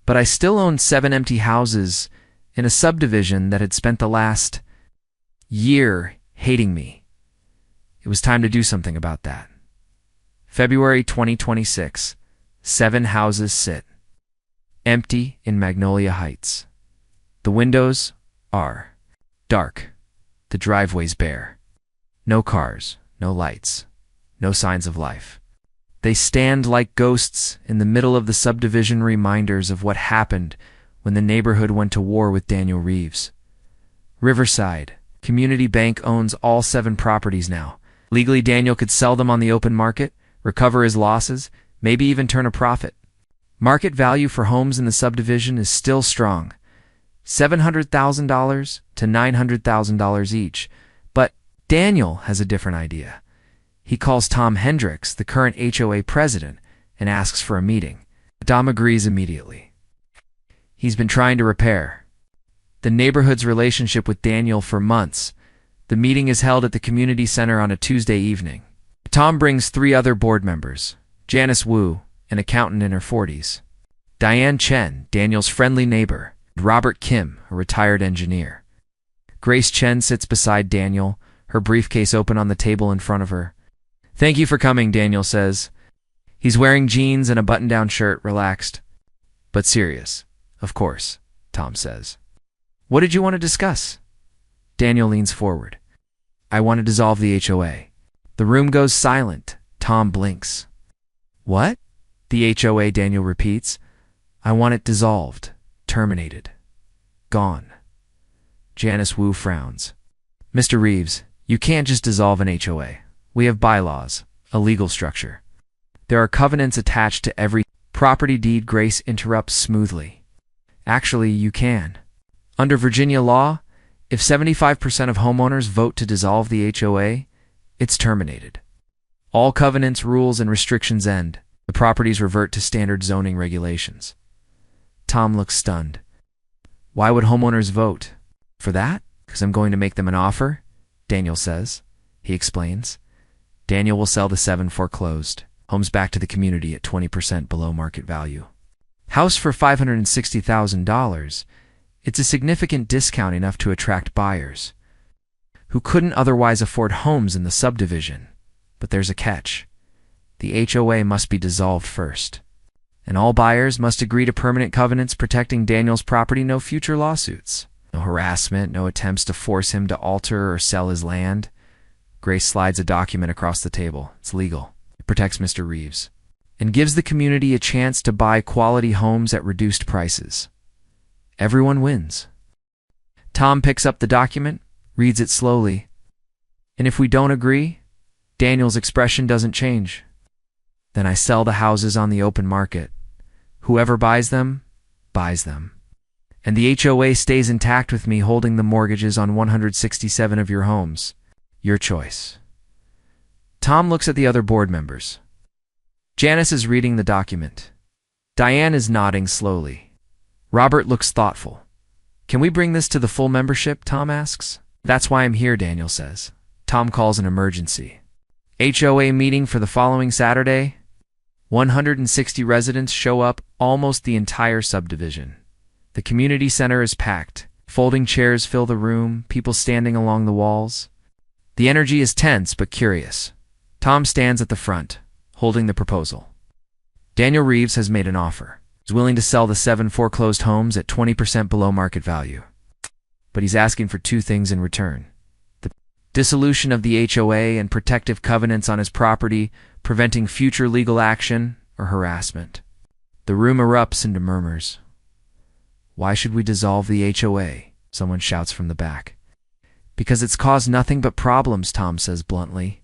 but I still owned 7 empty houses in a subdivision that had spent the last year hating me. It was time to do something about that. February 2026, 7 houses sit empty in Magnolia Heights. The windows are dark, the driveways bare. No cars, no lights, no signs of life. They stand like ghosts in the middle of the subdivision, reminders of what happened when the neighborhood went to war with Daniel Reeves. Riverside Community Bank owns all 7 properties now. Legally, Daniel could sell them on the open market, recover his losses, maybe even turn a profit. Market value for homes in the subdivision is still strong, $700,000 to $900,000 each. But Daniel has a different idea. He calls Tom Hendricks, the current HOA president, and asks for a meeting. Tom agrees immediately. He's been trying to repair the neighborhood's relationship with Daniel for months. The meeting is held at the community center on a Tuesday evening. Tom brings 3 other board members, Janice Wu, an accountant in her 40s, Diane Chen, Daniel's friendly neighbor, and Robert Kim, a retired engineer. Grace Chen sits beside Daniel, her briefcase open on the table in front of her. Thank you for coming, Daniel says. He's wearing jeans and a button-down shirt, relaxed. But serious, of course, Tom says. What did you want to discuss? Daniel leans forward. I want to dissolve the HOA. The room goes silent. Tom blinks. What? The HOA, Daniel repeats. I want it dissolved, terminated, gone. Janice Wu frowns. Mr. Reeves, you can't just dissolve an HOA. We have bylaws, a legal structure. There are covenants attached to every property deed. Grace interrupts smoothly. Actually, you can. Under Virginia law, if 75% of homeowners vote to dissolve the HOA, it's terminated. All covenants, rules, and restrictions end. The properties revert to standard zoning regulations. Tom looks stunned. Why would homeowners vote? For that? Because I'm going to make them an offer, Daniel says. He explains. Daniel will sell the 7 foreclosed homes back to the community at 20% below market value. House for $560,000. It's a significant discount, enough to attract buyers who couldn't otherwise afford homes in the subdivision. But there's a catch. The HOA must be dissolved first, and all buyers must agree to permanent covenants protecting Daniel's property. No future lawsuits, no harassment, no attempts to force him to alter or sell his land. Grace slides a document across the table. It's legal. It protects Mr. Reeves and gives the community a chance to buy quality homes at reduced prices. Everyone wins. Tom picks up the document, reads it slowly. And if we don't agree, Daniel's expression doesn't change. Then I sell the houses on the open market. Whoever buys them, buys them. And the HOA stays intact with me holding the mortgages on 167 of your homes. Your choice. Tom looks at the other board members. Janice is reading the document. Diane is nodding slowly. Robert looks thoughtful. Can we bring this to the full membership? Tom asks. That's why I'm here, Daniel says. Tom calls an emergency. HOA meeting for the following Saturday. 160 residents show up, almost the entire subdivision. The community center is packed. Folding chairs fill the room, people standing along the walls. The energy is tense but curious. Tom stands at the front, holding the proposal. Daniel Reeves has made an offer. He's willing to sell the 7 foreclosed homes at 20% below market value. But he's asking for 2 things in return. The dissolution of the HOA and protective covenants on his property, preventing future legal action or harassment. The room erupts into murmurs. Why should we dissolve the HOA? Someone shouts from the back. Because it's caused nothing but problems, Tom says bluntly.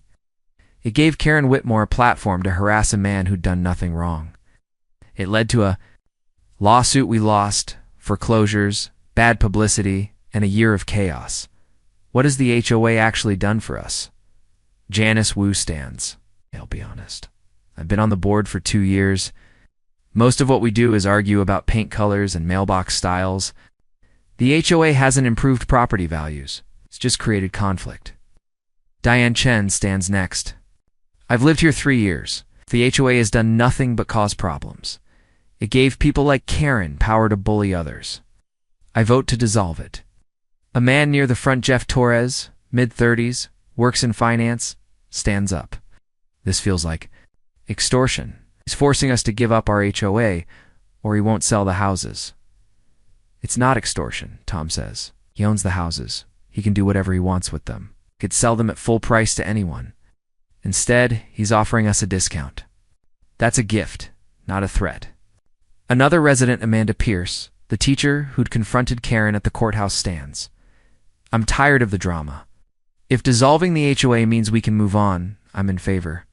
It gave Karen Whitmore a platform to harass a man who'd done nothing wrong. It led to a lawsuit we lost, foreclosures, bad publicity, and a year of chaos. What has the HOA actually done for us? Janice Wu stands. I'll be honest. I've been on the board for 2 years. Most of what we do is argue about paint colors and mailbox styles. The HOA hasn't improved property values. It's just created conflict. Diane Chen stands next. I've lived here 3 years. The HOA has done nothing but cause problems. It gave people like Karen power to bully others. I vote to dissolve it. A man near the front, Jeff Torres, mid-30s, works in finance, stands up. This feels like extortion. He's forcing us to give up our HOA, or he won't sell the houses. It's not extortion, Tom says. He owns the houses. He can do whatever he wants with them. He could sell them at full price to anyone. Instead, he's offering us a discount. That's a gift, not a threat. Another resident, Amanda Pierce, the teacher who'd confronted Karen at the courthouse, stands. I'm tired of the drama. If dissolving the HOA means we can move on, I'm in favor.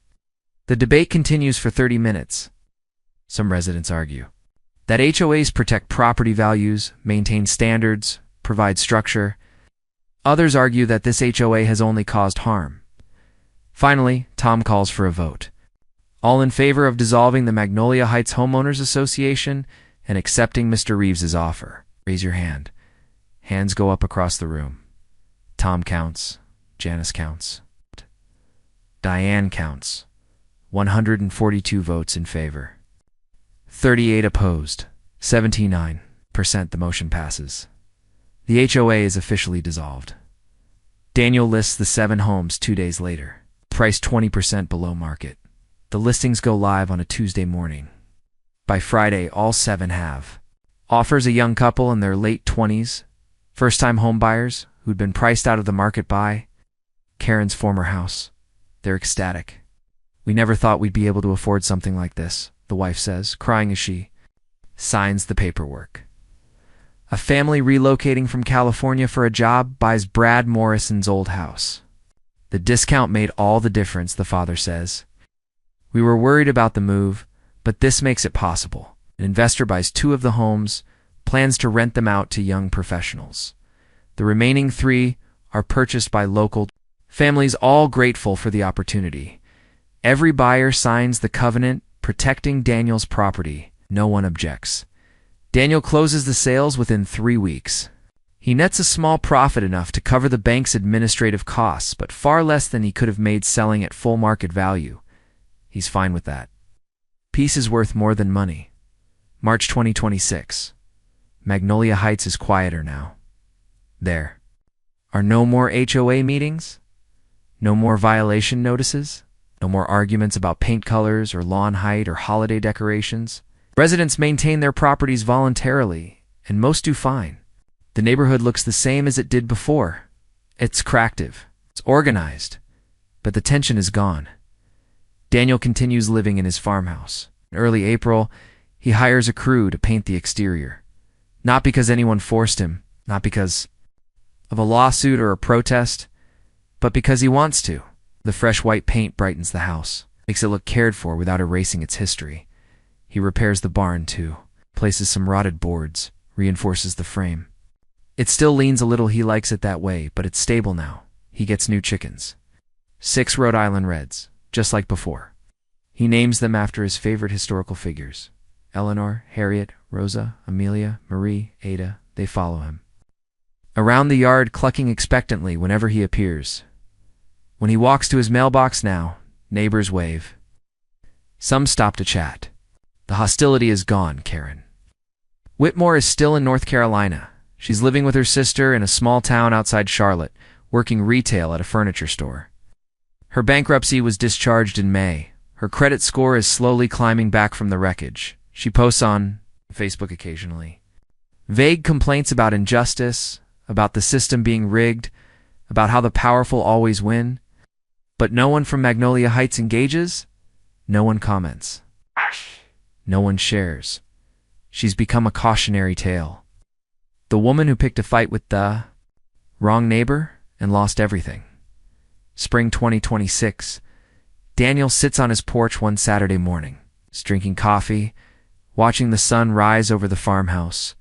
The debate continues for 30 minutes. Some residents argue that HOAs protect property values, maintain standards, provide structure. Others argue that this HOA has only caused harm. Finally, Tom calls for a vote. All in favor of dissolving the Magnolia Heights Homeowners Association and accepting Mr. Reeves's offer, raise your hand. Hands go up across the room. Tom counts. Janice counts. Diane counts. 142 votes in favor. 38 opposed. 79%. The motion passes. The HOA is officially dissolved. Daniel lists the 7 homes 2 days later, priced 20% below market. The listings go live on a Tuesday morning. By Friday, all 7 have. Offers a young couple in their late 20s, first-time home buyers who'd been priced out of the market by Karen's former house. They're ecstatic. We never thought we'd be able to afford something like this, the wife says, crying as she signs the paperwork. A family relocating from California for a job buys Brad Morrison's old house. The discount made all the difference, the father says. We were worried about the move, but this makes it possible. An investor buys 2 of the homes, plans to rent them out to young professionals. The remaining 3 are purchased by local families, all grateful for the opportunity. Every buyer signs the covenant protecting Daniel's property. No one objects. Daniel closes the sales within 3 weeks. He nets a small profit, enough to cover the bank's administrative costs, but far less than he could have made selling at full market value. He's fine with that. Peace is worth more than money. March 2026. Magnolia Heights is quieter now. There are no more HOA meetings, no more violation notices, no more arguments about paint colors or lawn height or holiday decorations. Residents maintain their properties voluntarily, and most do fine. The neighborhood looks the same as it did before. It's attractive, it's organized, but the tension is gone. Daniel continues living in his farmhouse. In early April, he hires a crew to paint the exterior. Not because anyone forced him, not because of a lawsuit or a protest, but because he wants to. The fresh white paint brightens the house, makes it look cared for without erasing its history. He repairs the barn, too, places some rotted boards, reinforces the frame. It still leans a little. He likes it that way, but it's stable now. He gets new chickens. 6 Rhode Island Reds, just like before. He names them after his favorite historical figures. Eleanor, Harriet, Rosa, Amelia, Marie, Ada. They follow him around the yard, clucking expectantly whenever he appears. When he walks to his mailbox now, neighbors wave. Some stop to chat. The hostility is gone, Karen Whitmore is still in North Carolina. She's living with her sister in a small town outside Charlotte, working retail at a furniture store. Her bankruptcy was discharged in May. Her credit score is slowly climbing back from the wreckage. She posts on Facebook occasionally vague complaints about injustice, about the system being rigged, about how the powerful always win. But no one from Magnolia Heights engages. No one comments. No one shares. She's become a cautionary tale. The woman who picked a fight with the wrong neighbor and lost everything. Spring 2026. Daniel sits on his porch one Saturday morning, drinking coffee, watching the sun rise over the farmhouse.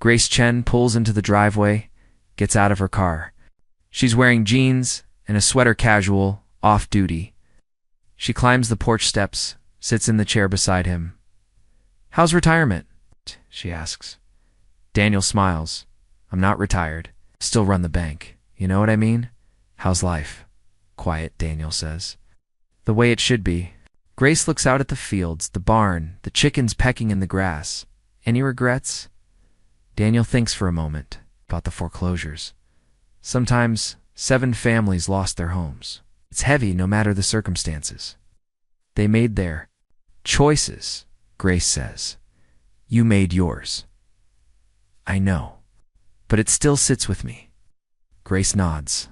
Grace Chen pulls into the driveway, gets out of her car. She's wearing jeans and a sweater casual, off-duty. She climbs the porch steps, sits in the chair beside him. "How's retirement?" she asks. Daniel smiles. "I'm not retired. Still run the bank. You know what I mean? How's life?" "Quiet," Daniel says. "The way it should be." Grace looks out at the fields, the barn, the chickens pecking in the grass. "Any regrets?" Daniel thinks for a moment about the foreclosures. Sometimes 7 families lost their homes. It's heavy no matter the circumstances. They made their choices, Grace says. "You made yours." "I know, but it still sits with me." Grace nods.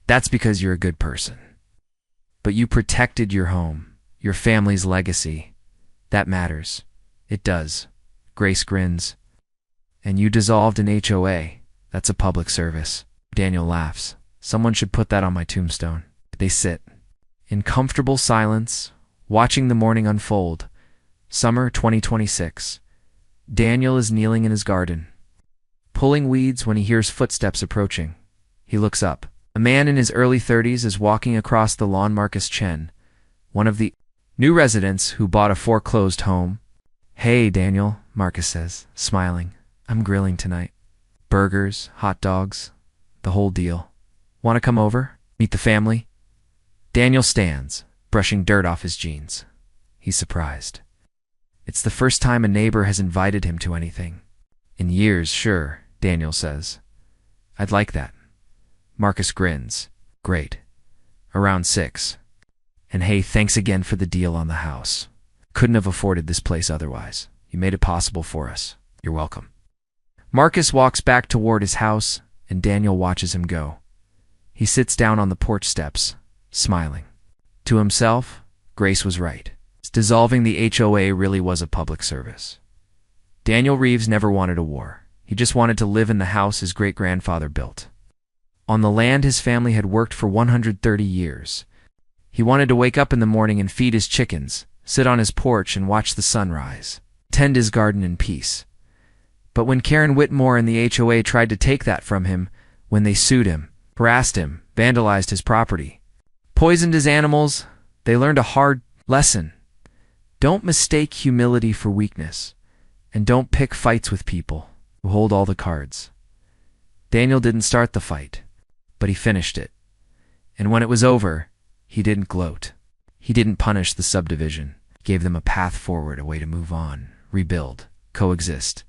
"That's because you're a good person. But you protected your home, your family's legacy. That matters." "It does." Grace grins. "And you dissolved an HOA. That's a public service." Daniel laughs. "Someone should put that on my tombstone." They sit in comfortable silence, watching the morning unfold. Summer 2026. Daniel is kneeling in his garden, pulling weeds when he hears footsteps approaching. He looks up. A man in his early 30s is walking across the lawn. Marcus Chen, one of the new residents who bought a foreclosed home. "Hey, Daniel," Marcus says, smiling. "I'm grilling tonight. Burgers, hot dogs, the whole deal. Want to come over? Meet the family?" Daniel stands, brushing dirt off his jeans. He's surprised. It's the first time a neighbor has invited him to anything. "In years, sure," Daniel says. "I'd like that." Marcus grins. "Great. Around 6. And hey, thanks again for the deal on the house. Couldn't have afforded this place otherwise. You made it possible for us. You're welcome." Marcus walks back toward his house, and Daniel watches him go. He sits down on the porch steps, smiling. To himself, Grace was right. Dissolving the HOA really was a public service. Daniel Reeves never wanted a war. He just wanted to live in the house his great-grandfather built, on the land his family had worked for 130 years. He wanted to wake up in the morning and feed his chickens, sit on his porch and watch the sunrise, tend his garden in peace. But when Karen Whitmore and the HOA tried to take that from him, when they sued him, harassed him, vandalized his property, poisoned his animals, they learned a hard lesson. Don't mistake humility for weakness, and don't pick fights with people who hold all the cards. Daniel didn't start the fight, but he finished it. And when it was over, he didn't gloat. He didn't punish the subdivision. He gave them a path forward, a way to move on, rebuild, coexist,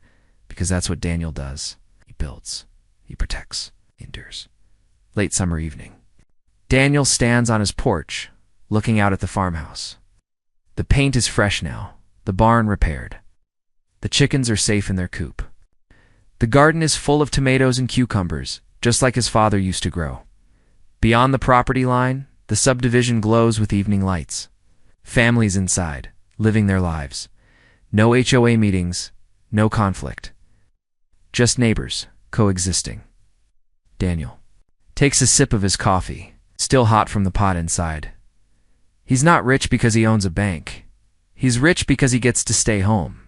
because that's what Daniel does. He builds, he protects, he endures. Late summer evening. Daniel stands on his porch, looking out at the farmhouse. The paint is fresh now, the barn repaired. The chickens are safe in their coop. The garden is full of tomatoes and cucumbers, just like his father used to grow. Beyond the property line, the subdivision glows with evening lights. Families inside, living their lives. No HOA meetings, no conflict. Just neighbors, coexisting. Daniel takes a sip of his coffee, still hot from the pot inside. He's not rich because he owns a bank. He's rich because he gets to stay home.